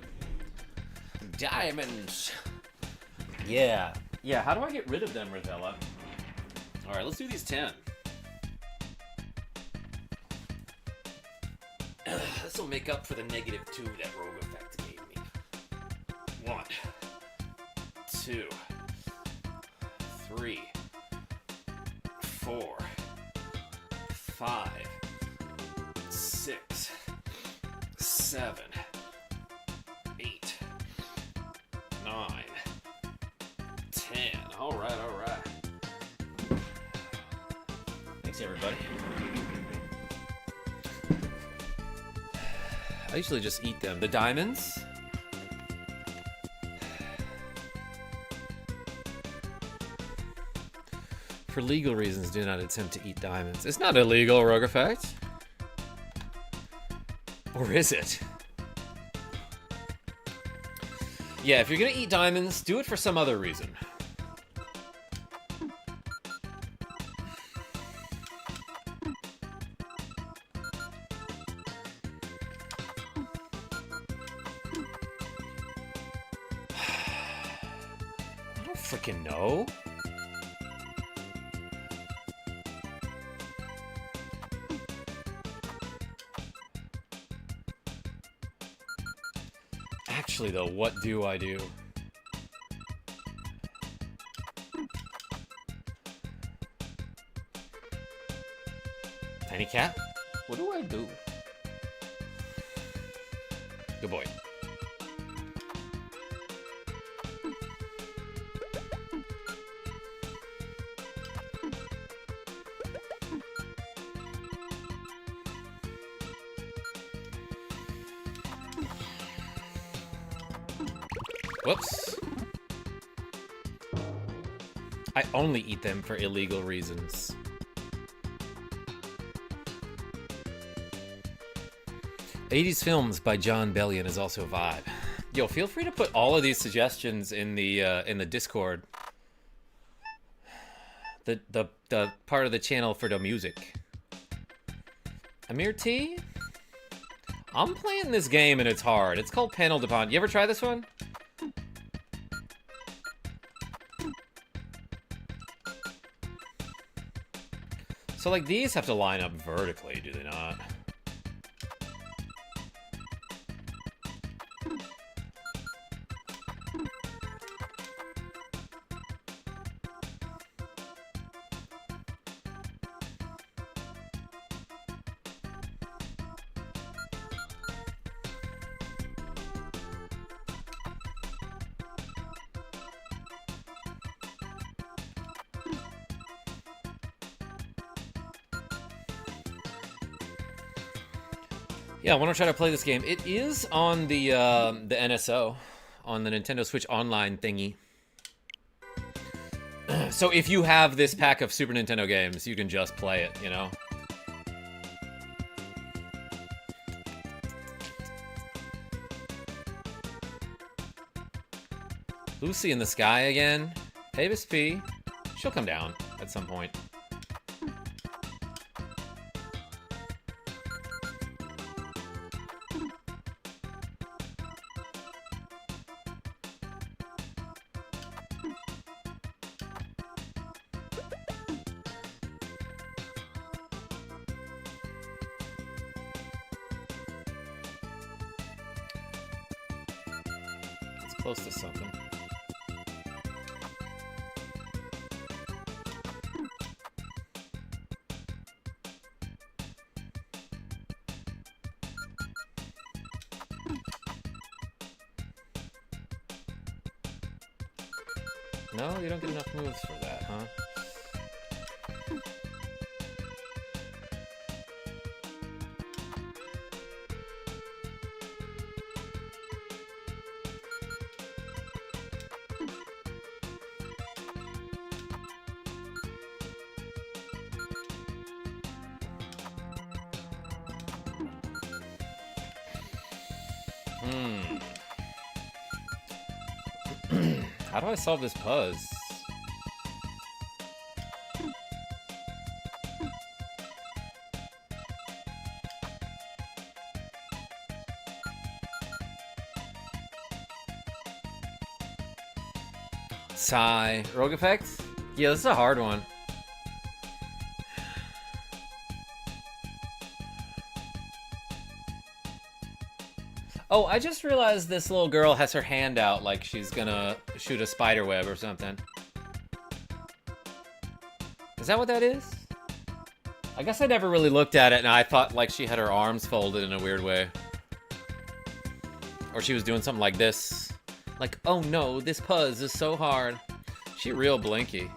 Diamonds. Yeah. Yeah, how do I get rid of them, Rithella? Alright, let's do these 10. This will make up for the -2 that Rogue Effect gave me. 1, 2, 3, 4, 5, 6, 7, 8, 9, 10. All right. Thanks, everybody. I usually just eat them. The diamonds? For legal reasons, do not attempt to eat diamonds. It's not illegal, Rogue Effect. Or is it? Yeah, if you're gonna eat diamonds, do it for some other reason. Freaking know. Actually, though, what do I do? Tiny cat? What do I do? Good boy. Whoops. I only eat them for illegal reasons. '80s films by John Bellion is also a vibe. Yo, feel free to put all of these suggestions in the Discord. The part of the channel for the music. Amir T? I'm playing this game and it's hard. It's called Panel de Pon. You ever try this one? So, like, these have to line up vertically, do they not? Yeah, I want to try to play this game. It is on the NSO, on the Nintendo Switch Online thingy. So if you have this pack of Super Nintendo games, you can just play it, you know? Lucy in the sky again. Avis P. She'll come down at some point. It's close to something. No, you don't get enough moves for that, huh? How do I solve this puzzle? Sigh. Rogue effect? Yeah, this is a hard one. Oh, I just realized this little girl has her hand out like she's gonna shoot a spider web or something. Is that what that is? I guess I never really looked at it and I thought like she had her arms folded in a weird way. Or she was doing something like this. Like, oh no, this puzzle is so hard. She real blinky.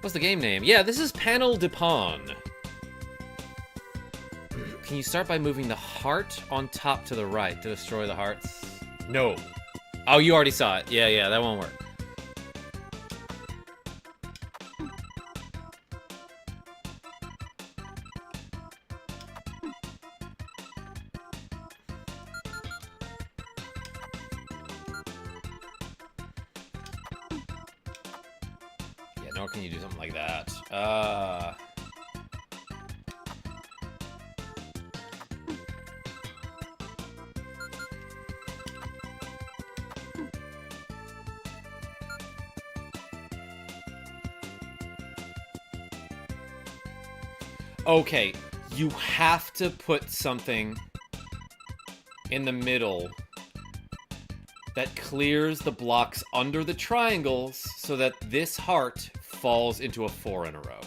What's the game name? Yeah, this is Panel de Pon. Can you start by moving the heart on top to the right to destroy the hearts? No. Oh, you already saw it. Yeah, that won't work. Yeah, nor can you do something like that. Okay, you have to put something in the middle that clears the blocks under the triangles so that this heart falls into a 4 in a row.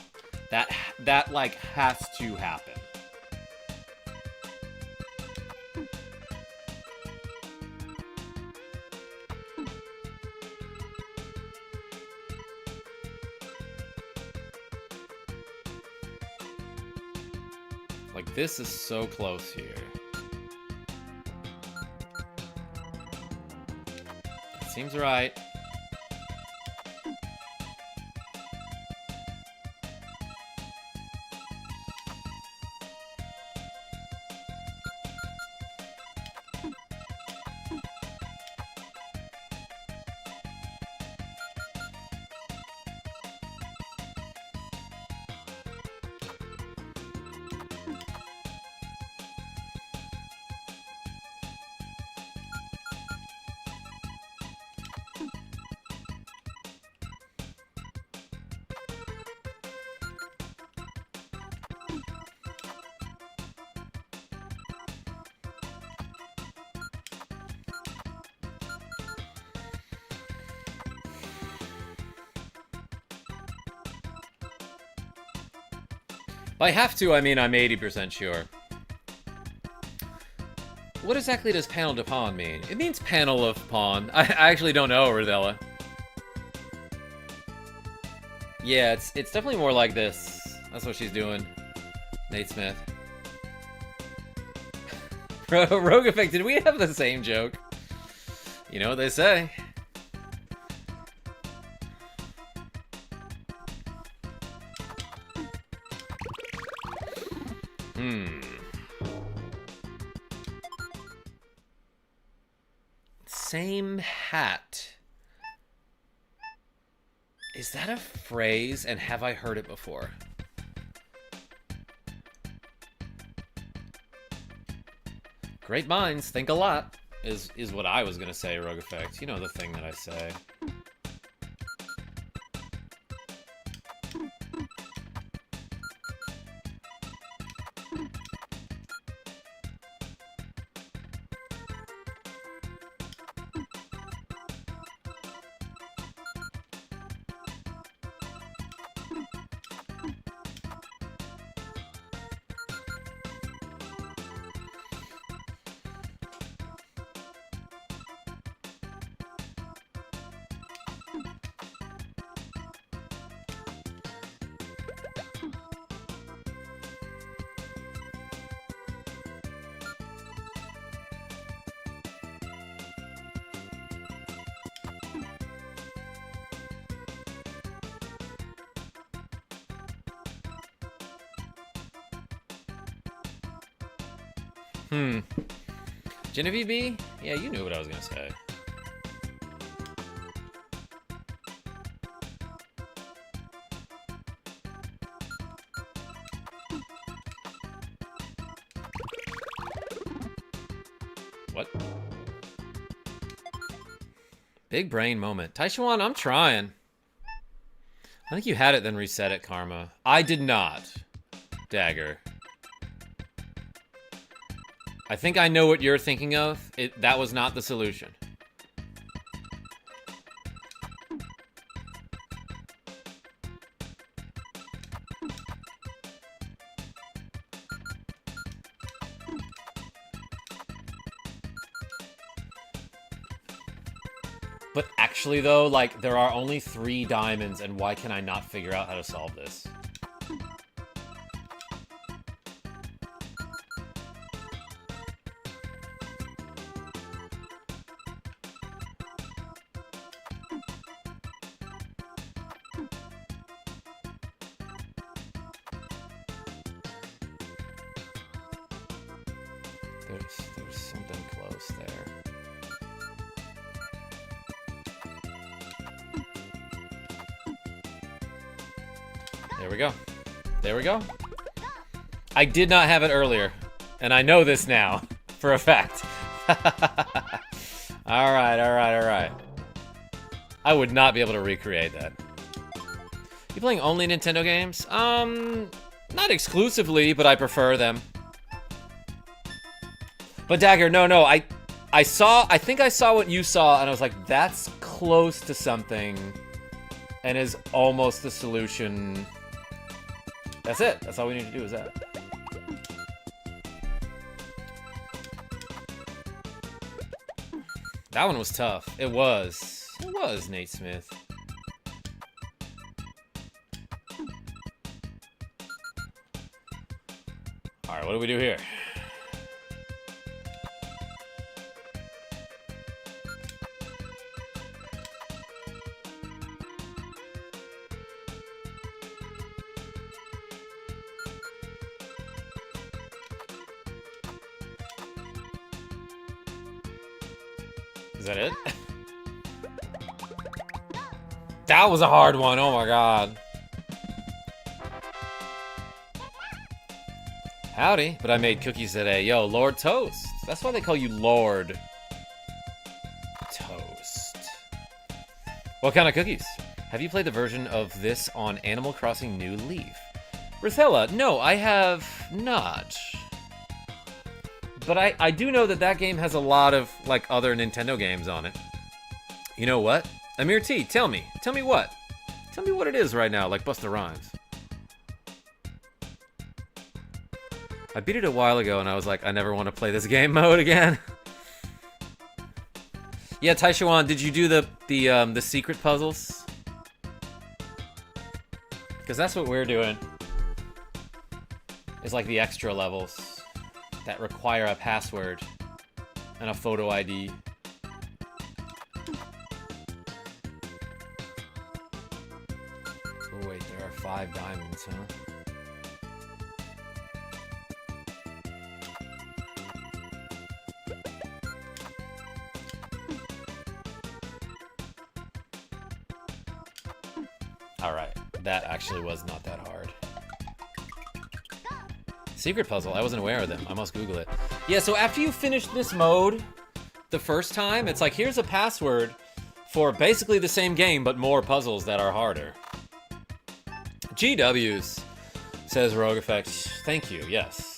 That like has to happen. Like, this is so close here. That seems right. By have to, I mean I'm 80% sure. What exactly does Panel de Pon mean? It means panel of pawn. I actually don't know, Rodella. Yeah, it's definitely more like this. That's what she's doing. Nate Smith. Rogue Effect, did we have the same joke? You know what they say. Same hat. Is that a phrase, and have I heard it before? Great minds think a lot, is what I was gonna say, Rogue Effect. You know the thing that I say. Genevieve B? Yeah, you knew what I was gonna say. What? Big brain moment. Taishuan, I'm trying. I think you had it, then reset it, Karma. I did not. Dagger. I think I know what you're thinking of. That was not the solution. But actually though, like, there are only 3 diamonds, and why can I not figure out how to solve this? There's something close there. There we go. There we go. I did not have it earlier, and I know this now for a fact. All right. I would not be able to recreate that. You playing only Nintendo games? Not exclusively, but I prefer them. But Dagger, no, I think I saw what you saw, and I was like, that's close to something, and is almost the solution. That's it. That's all we need to do is that. That one was tough. It was, Nate Smith. All right, what do we do here? Is that it? That was a hard one. Oh my god. Howdy. But I made cookies today. Yo, Lord Toast. That's why they call you Lord Toast. What kind of cookies? Have you played the version of this on Animal Crossing New Leaf? Rithella, no, I have not. But I do know that game has a lot of, like, other Nintendo games on it. You know what? Amir T, tell me. Tell me what? Tell me what it is right now, like Busta Rhymes. I beat it a while ago, and I was like, I never want to play this game mode again. Yeah, Taishuan, did you do the secret puzzles? Because that's what we're doing. is like the extra levels that require a password and a photo ID. Oh wait, there are 5 diamonds, huh? Alright, that actually was not that hard. Secret puzzle, I wasn't aware of them. I must Google it. Yeah, so after you finish this mode the first time, it's like, here's a password for basically the same game, but more puzzles that are harder. GWs, says Rogue Effect. Thank you, yes.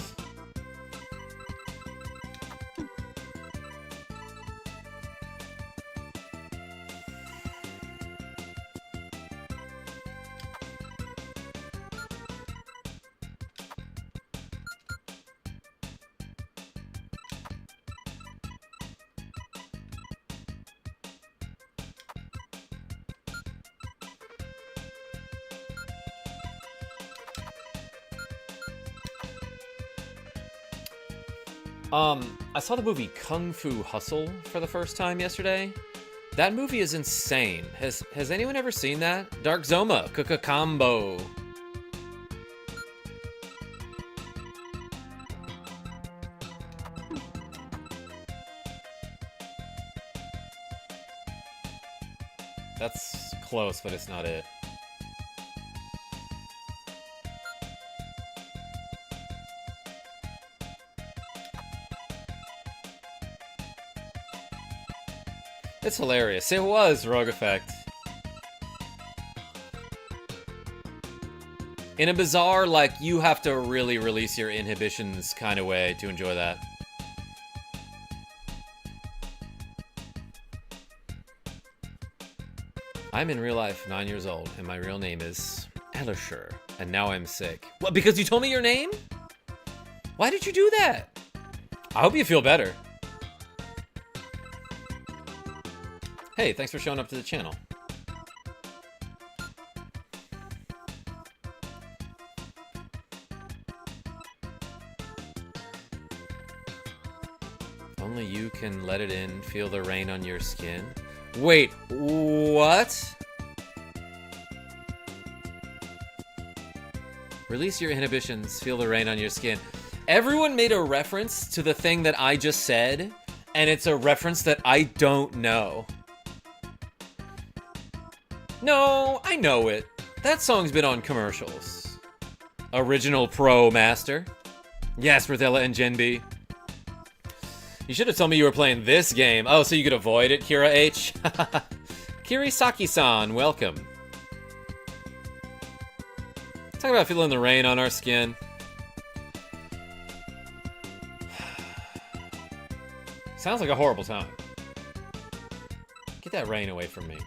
I saw the movie Kung Fu Hustle for the first time yesterday. That movie is insane. Has anyone ever seen that? Dark Zoma, Kuka Combo. That's close, but it's not it. It's hilarious. It was, Rogue Effect. In a bizarre, like, you have to really release your inhibitions kind of way to enjoy that. I'm in real life 9 years old, and my real name is Elisher, and now I'm sick. What, because you told me your name? Why did you do that? I hope you feel better. Hey, thanks for showing up to the channel. Only you can let it in, feel the rain on your skin. Wait, what? Release your inhibitions, feel the rain on your skin. Everyone made a reference to the thing that I just said, and it's a reference that I don't know. No, I know it. That song's been on commercials. Original Pro Master. Yes, Rithella and Gen B. You should have told me you were playing this game. Oh, so you could avoid it, Kira H? Kirisaki-san, welcome. Talk about feeling the rain on our skin. Sounds like a horrible time. Get that rain away from me.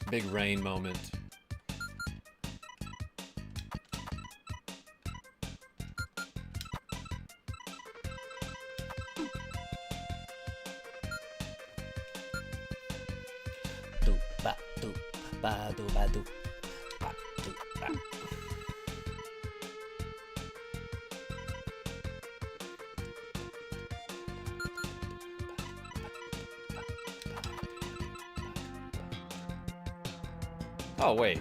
Big rain moment. Oh, wait.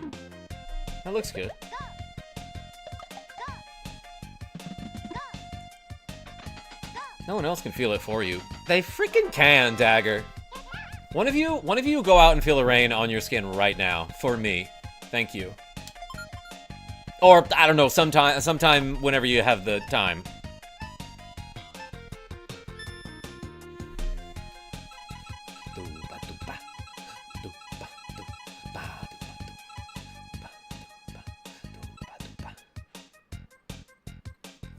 That looks good. No one else can feel it for you. They freaking can, Dagger. One of you go out and feel the rain on your skin right now. For me. Thank you. Or, I don't know, sometime whenever you have the time.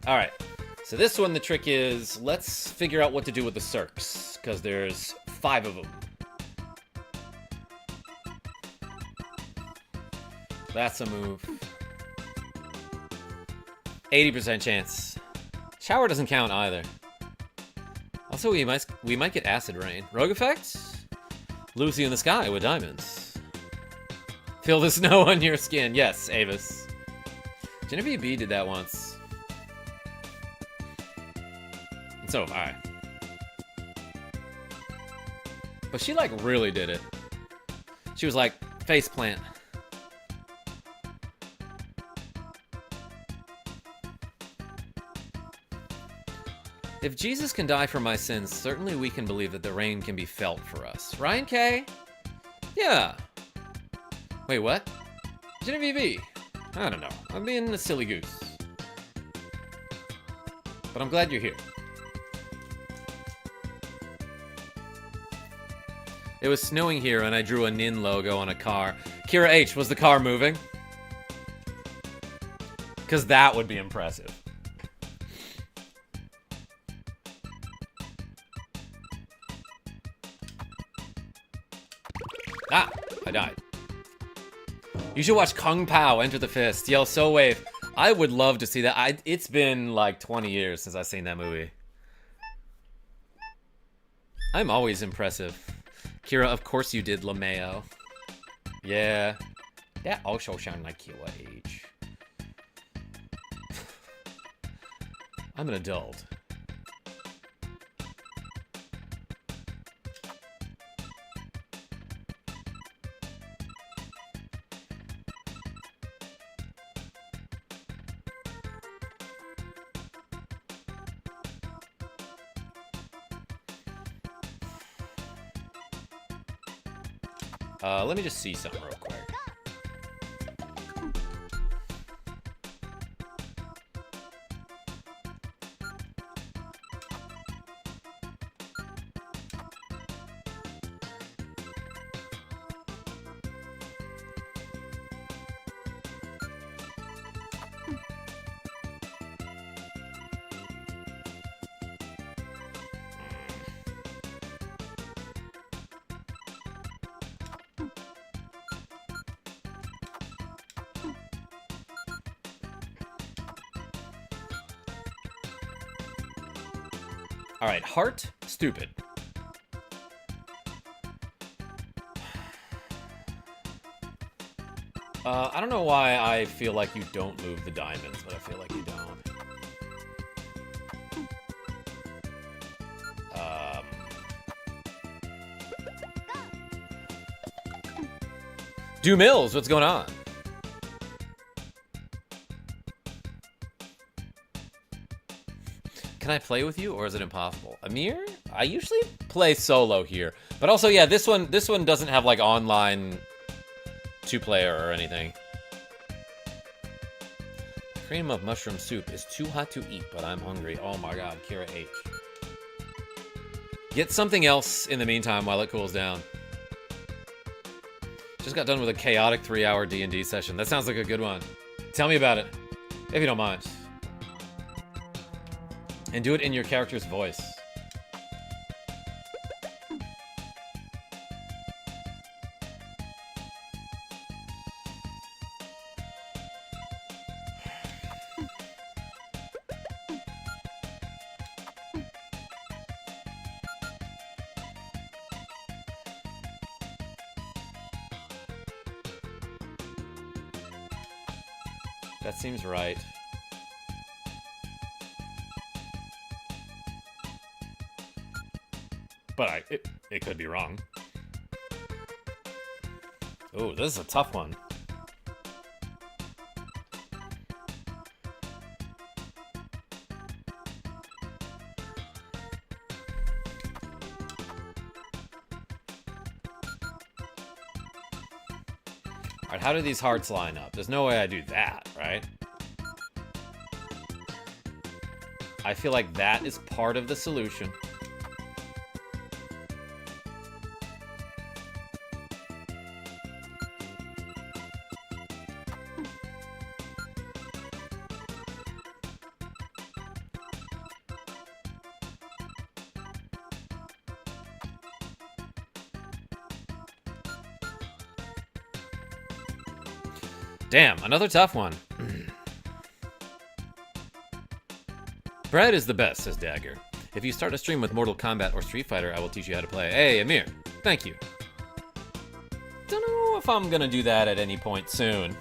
Alright, so this one, the trick is, let's figure out what to do with the circs, because there's 5 of them. That's a move. 80% chance. Shower doesn't count either. Also, we might get acid rain. Rogue Effect? Lucy in the sky with diamonds. Feel the snow on your skin. Yes, Avis. Genevieve B did that once. And so have I. But she, like, really did it. She was like, faceplant. If Jesus can die for my sins, certainly we can believe that the rain can be felt for us. Ryan K? Yeah. Wait, what? Genevieve V? I don't know. I'm being a silly goose. But I'm glad you're here. It was snowing here and I drew a Nin logo on a car. Kira H, was the car moving? Because that would be impressive. Ah, I died. You should watch Kung Pao Enter the Fist. Yell So Wave. I would love to see that. It's been like 20 years since I've seen that movie. I'm always impressive. Kira, of course you did LeMayo. Yeah. That also sounded like Kira H. I'm an adult. Let me just see something real quick. All right, heart, stupid. I don't know why I feel like you don't move the diamonds, but I feel like you don't. Do Mills, what's going on? Can I play with you, or is it impossible? Amir? I usually play solo here. But also, yeah, this one doesn't have, like, online two-player or anything. Cream of mushroom soup is too hot to eat, but I'm hungry. Oh my god, Kira H. Get something else in the meantime while it cools down. Just got done with a chaotic 3-hour D&D session. That sounds like a good one. Tell me about it, if you don't mind. And do it in your character's voice. That seems right. But it could be wrong. Oh, this is a tough one. Alright, how do these hearts line up? There's no way I do that, right? I feel like that is part of the solution. Damn, another tough one. Bread is the best, says Dagger. If you start a stream with Mortal Kombat or Street Fighter, I will teach you how to play. Hey, Amir, thank you. Don't know if I'm gonna do that at any point soon.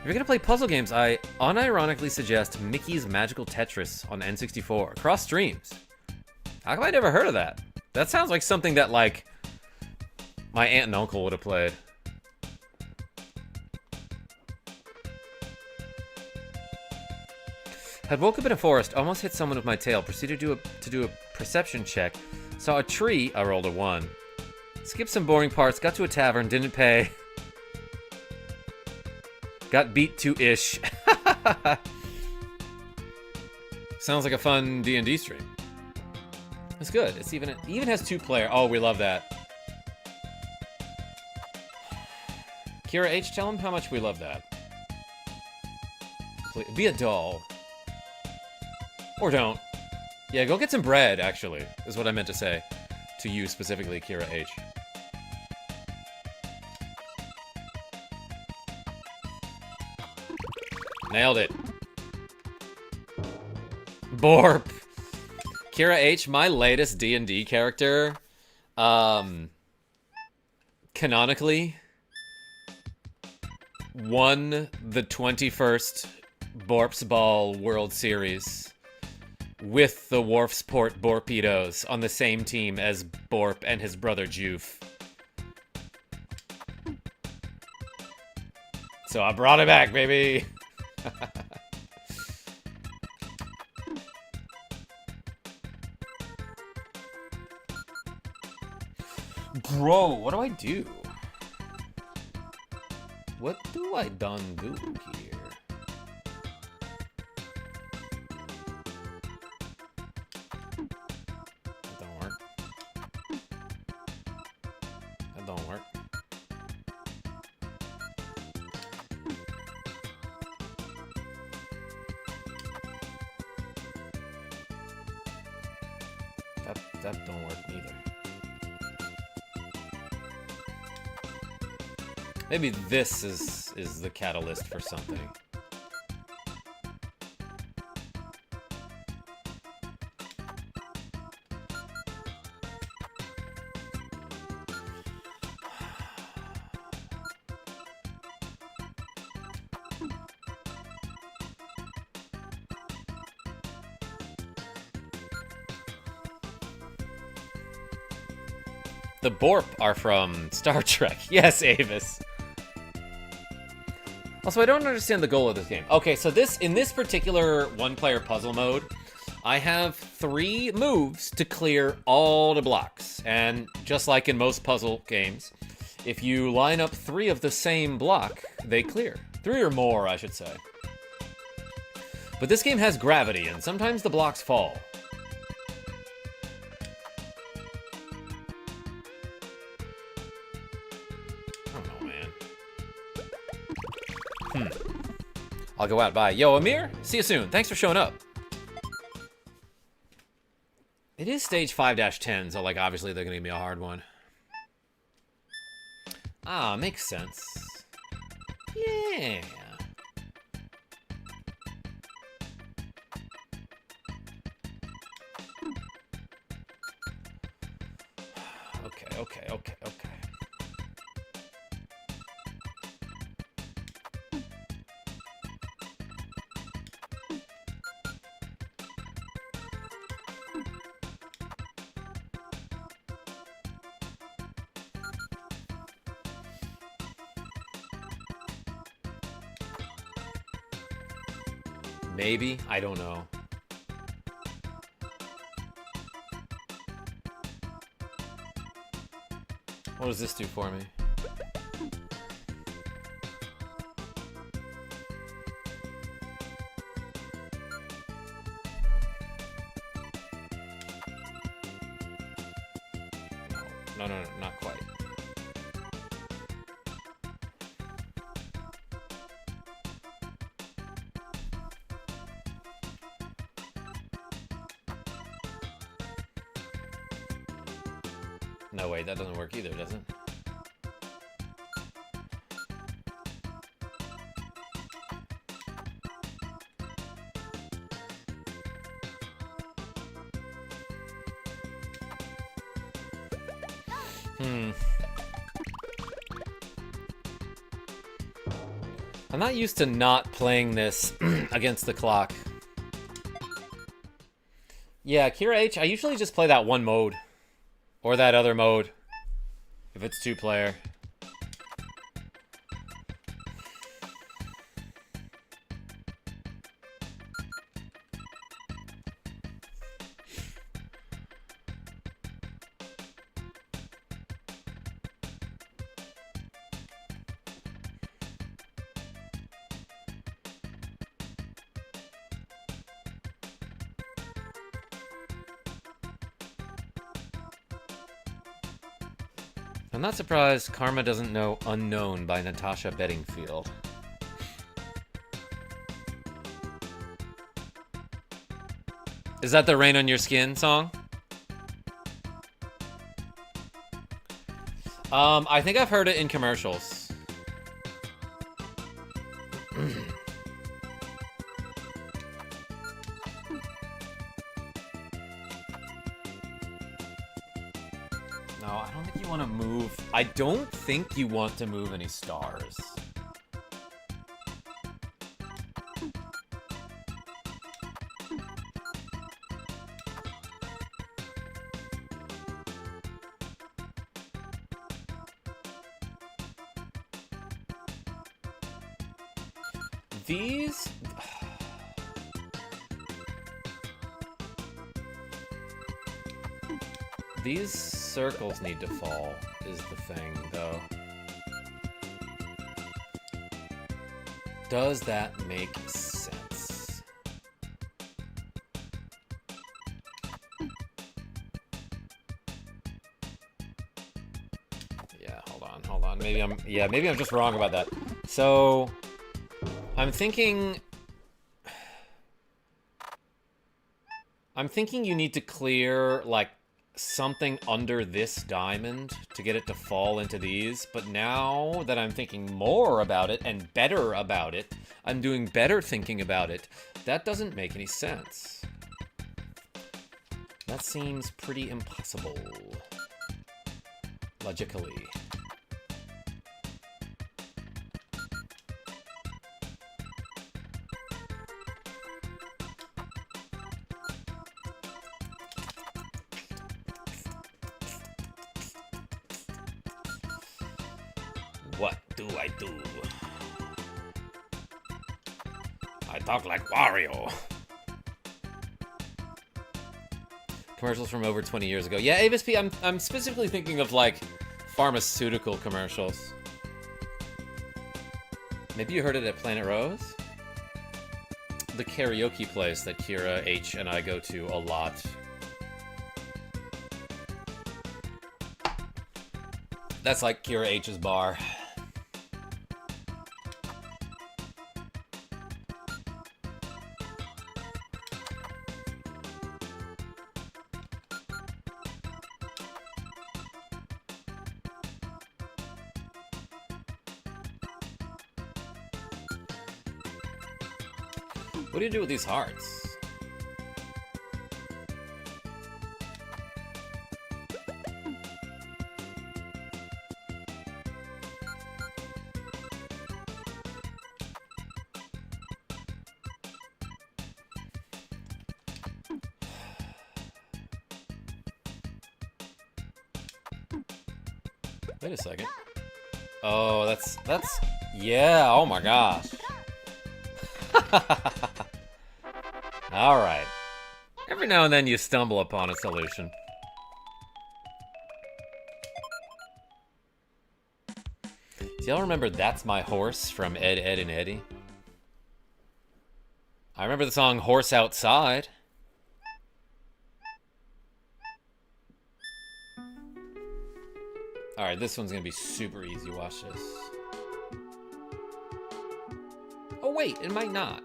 If you're gonna play puzzle games, I unironically suggest Mickey's Magical Tetris on N64 across streams. How come I never heard of that? That sounds like something that, like, my aunt and uncle would have played. Had woke up in a forest, almost hit someone with my tail, proceeded to do a perception check, saw a tree, I rolled a 1. Skipped some boring parts, got to a tavern, didn't pay. Got beat to ish. Sounds like a fun D&D stream. It's good. It even has 2-player. Oh, we love that. Kira H, tell him how much we love that. Be a doll. Or don't. Yeah, go get some bread, actually, is what I meant to say. To you specifically, Kira H. Nailed it. Borp. Kira H, my latest D&D character, canonically, won the 21st Borp's Ball World Series with the Wharfsport Borpedos on the same team as Borp and his brother Joof. So I brought it back, baby. Bro, what do I do? What do I done do here? That don't work. That don't work. That don't work neither. Maybe this is the catalyst for something. The Borp are from Star Trek. Yes, Avis. Also, I don't understand the goal of this game. Okay, so in this particular one-player puzzle mode, I have 3 moves to clear all the blocks. And just like in most puzzle games, if you line up 3 of the same block, they clear. 3 or more, I should say. But this game has gravity, and sometimes the blocks fall. I'll go out. Bye. Yo, Amir, see you soon. Thanks for showing up. It is stage 5-10, so, like, obviously they're gonna give me a hard one. Ah, makes sense. Yeah. Okay. Maybe? I don't know. What does this do for me? No, not quite. No, wait, that doesn't work either, does it? I'm not used to not playing this against the clock. Yeah, Kira H, I usually just play that one mode. Or that other mode. If it's 2-player. I'm not surprised Karma doesn't know Unknown by Natasha Bedingfield. Is that the Rain on Your Skin song? I think I've heard it in commercials. No, I don't think you want to move. I don't think you want to move any stars. These circles need to fall, is the thing, though. Does that make sense? Yeah, hold on. Maybe I'm just wrong about that. So, I'm thinking you need to clear, like, something under this diamond to get it to fall into these, but now that I'm thinking more about it and better about it, I'm doing better thinking about it, that doesn't make any sense. That seems pretty impossible. Logically. What do I do? I talk like Wario. Commercials from over 20 years ago. Yeah, Avis P, I'm specifically thinking of, like, pharmaceutical commercials. Maybe you heard it at Planet Rose? The karaoke place that Kira H and I go to a lot. That's like Kira H's bar. What do you do with these hearts? Wait a second. Oh, that's yeah, oh my gosh. Alright. Every now and then you stumble upon a solution. Do y'all remember That's My Horse from Ed, Edd and Eddy? I remember the song Horse Outside. Alright, this one's gonna be super easy. Watch this. Oh wait, it might not.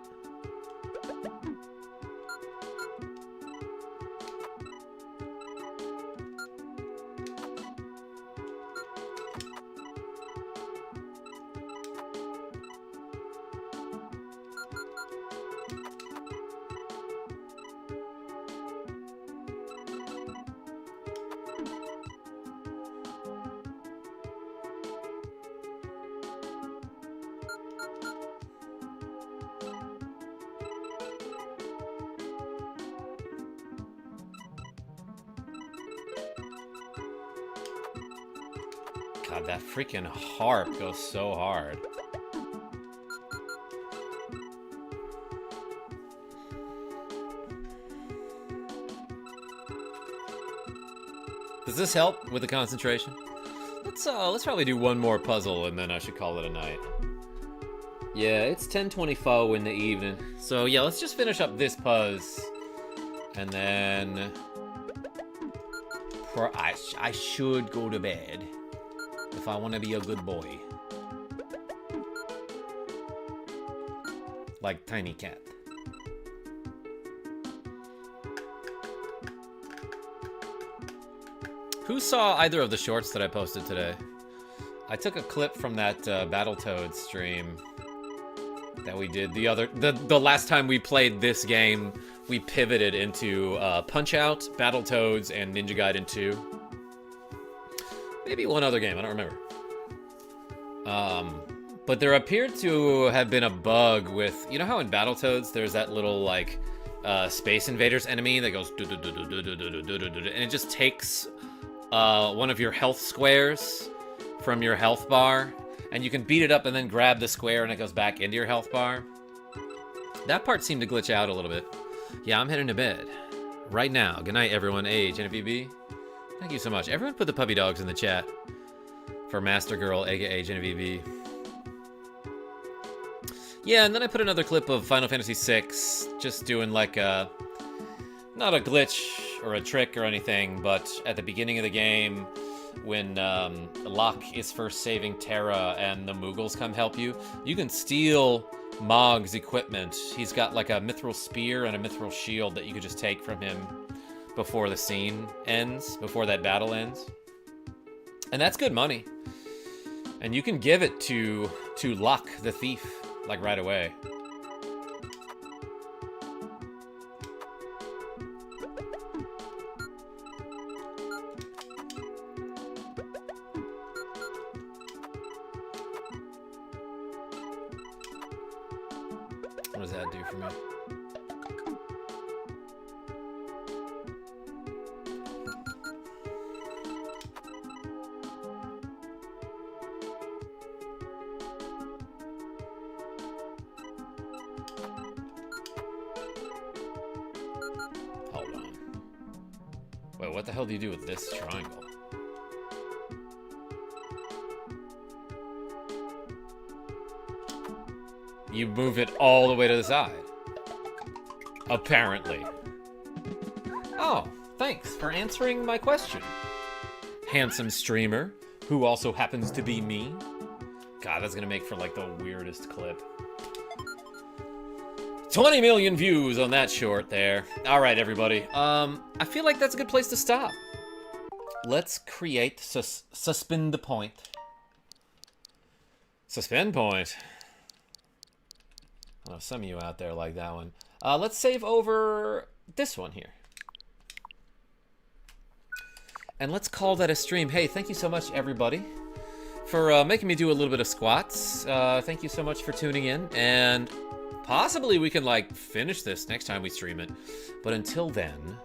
God, that freaking harp goes so hard. Does this help with the concentration? Let's probably do one more puzzle and then I should call it a night. Yeah, it's 10:24 in the evening. So yeah, let's just finish up this puzz. And then... I should go to bed. If I want to be a good boy. Like Tiny Cat. Who saw either of the shorts that I posted today? I took a clip from that Battletoads stream that we did the last time we played this game. We pivoted into Punch-Out, Battletoads, and Ninja Gaiden 2. Maybe one other game, I don't remember. But there appeared to have been a bug with, you know how in Battletoads there's that little like Space Invaders enemy that goes and it just takes one of your health squares from your health bar, and you can beat it up and then grab the square and it goes back into your health bar. That part seemed to glitch out a little bit. Yeah, I'm heading to bed right now. Good night, everyone. Genevieve. Thank you so much. Everyone put the puppy dogs in the chat for Master Girl, aka Genevieve. Yeah, and then I put another clip of Final Fantasy VI, just doing like a, not a glitch or a trick or anything, but at the beginning of the game, when Locke is first saving Terra and the Moogles come help you, you can steal Mog's equipment. He's got like a mithril spear and a mithril shield that you could just take from him before the scene ends, before that battle ends. And that's good money. And you can give it to Locke the thief, like right away. What does that do for me? Hold on. Wait, what the hell do you do with this triangle? You move it all the way to the side. Apparently. Oh, thanks for answering my question. Handsome streamer, who also happens to be me. God, that's gonna make for like the weirdest clip. 20 million views on that short there. All right, everybody. I feel like that's a good place to stop. Let's create suspend the point. Suspend point. I know some of you out there like that one. Let's save over this one here. And let's call that a stream. Hey, thank you so much, everybody, for making me do a little bit of squats. Thank you so much for tuning in. And possibly we can, like, finish this next time we stream it. But until then,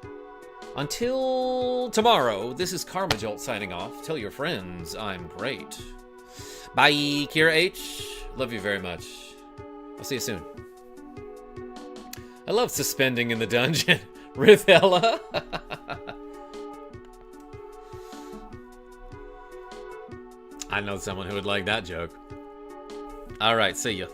until tomorrow, this is KarmaJolt signing off. Tell your friends I'm great. Bye, Kira H. Love you very much. I'll see you soon. I love suspending in the dungeon. Rithella. I know someone who would like that joke. All right, see ya.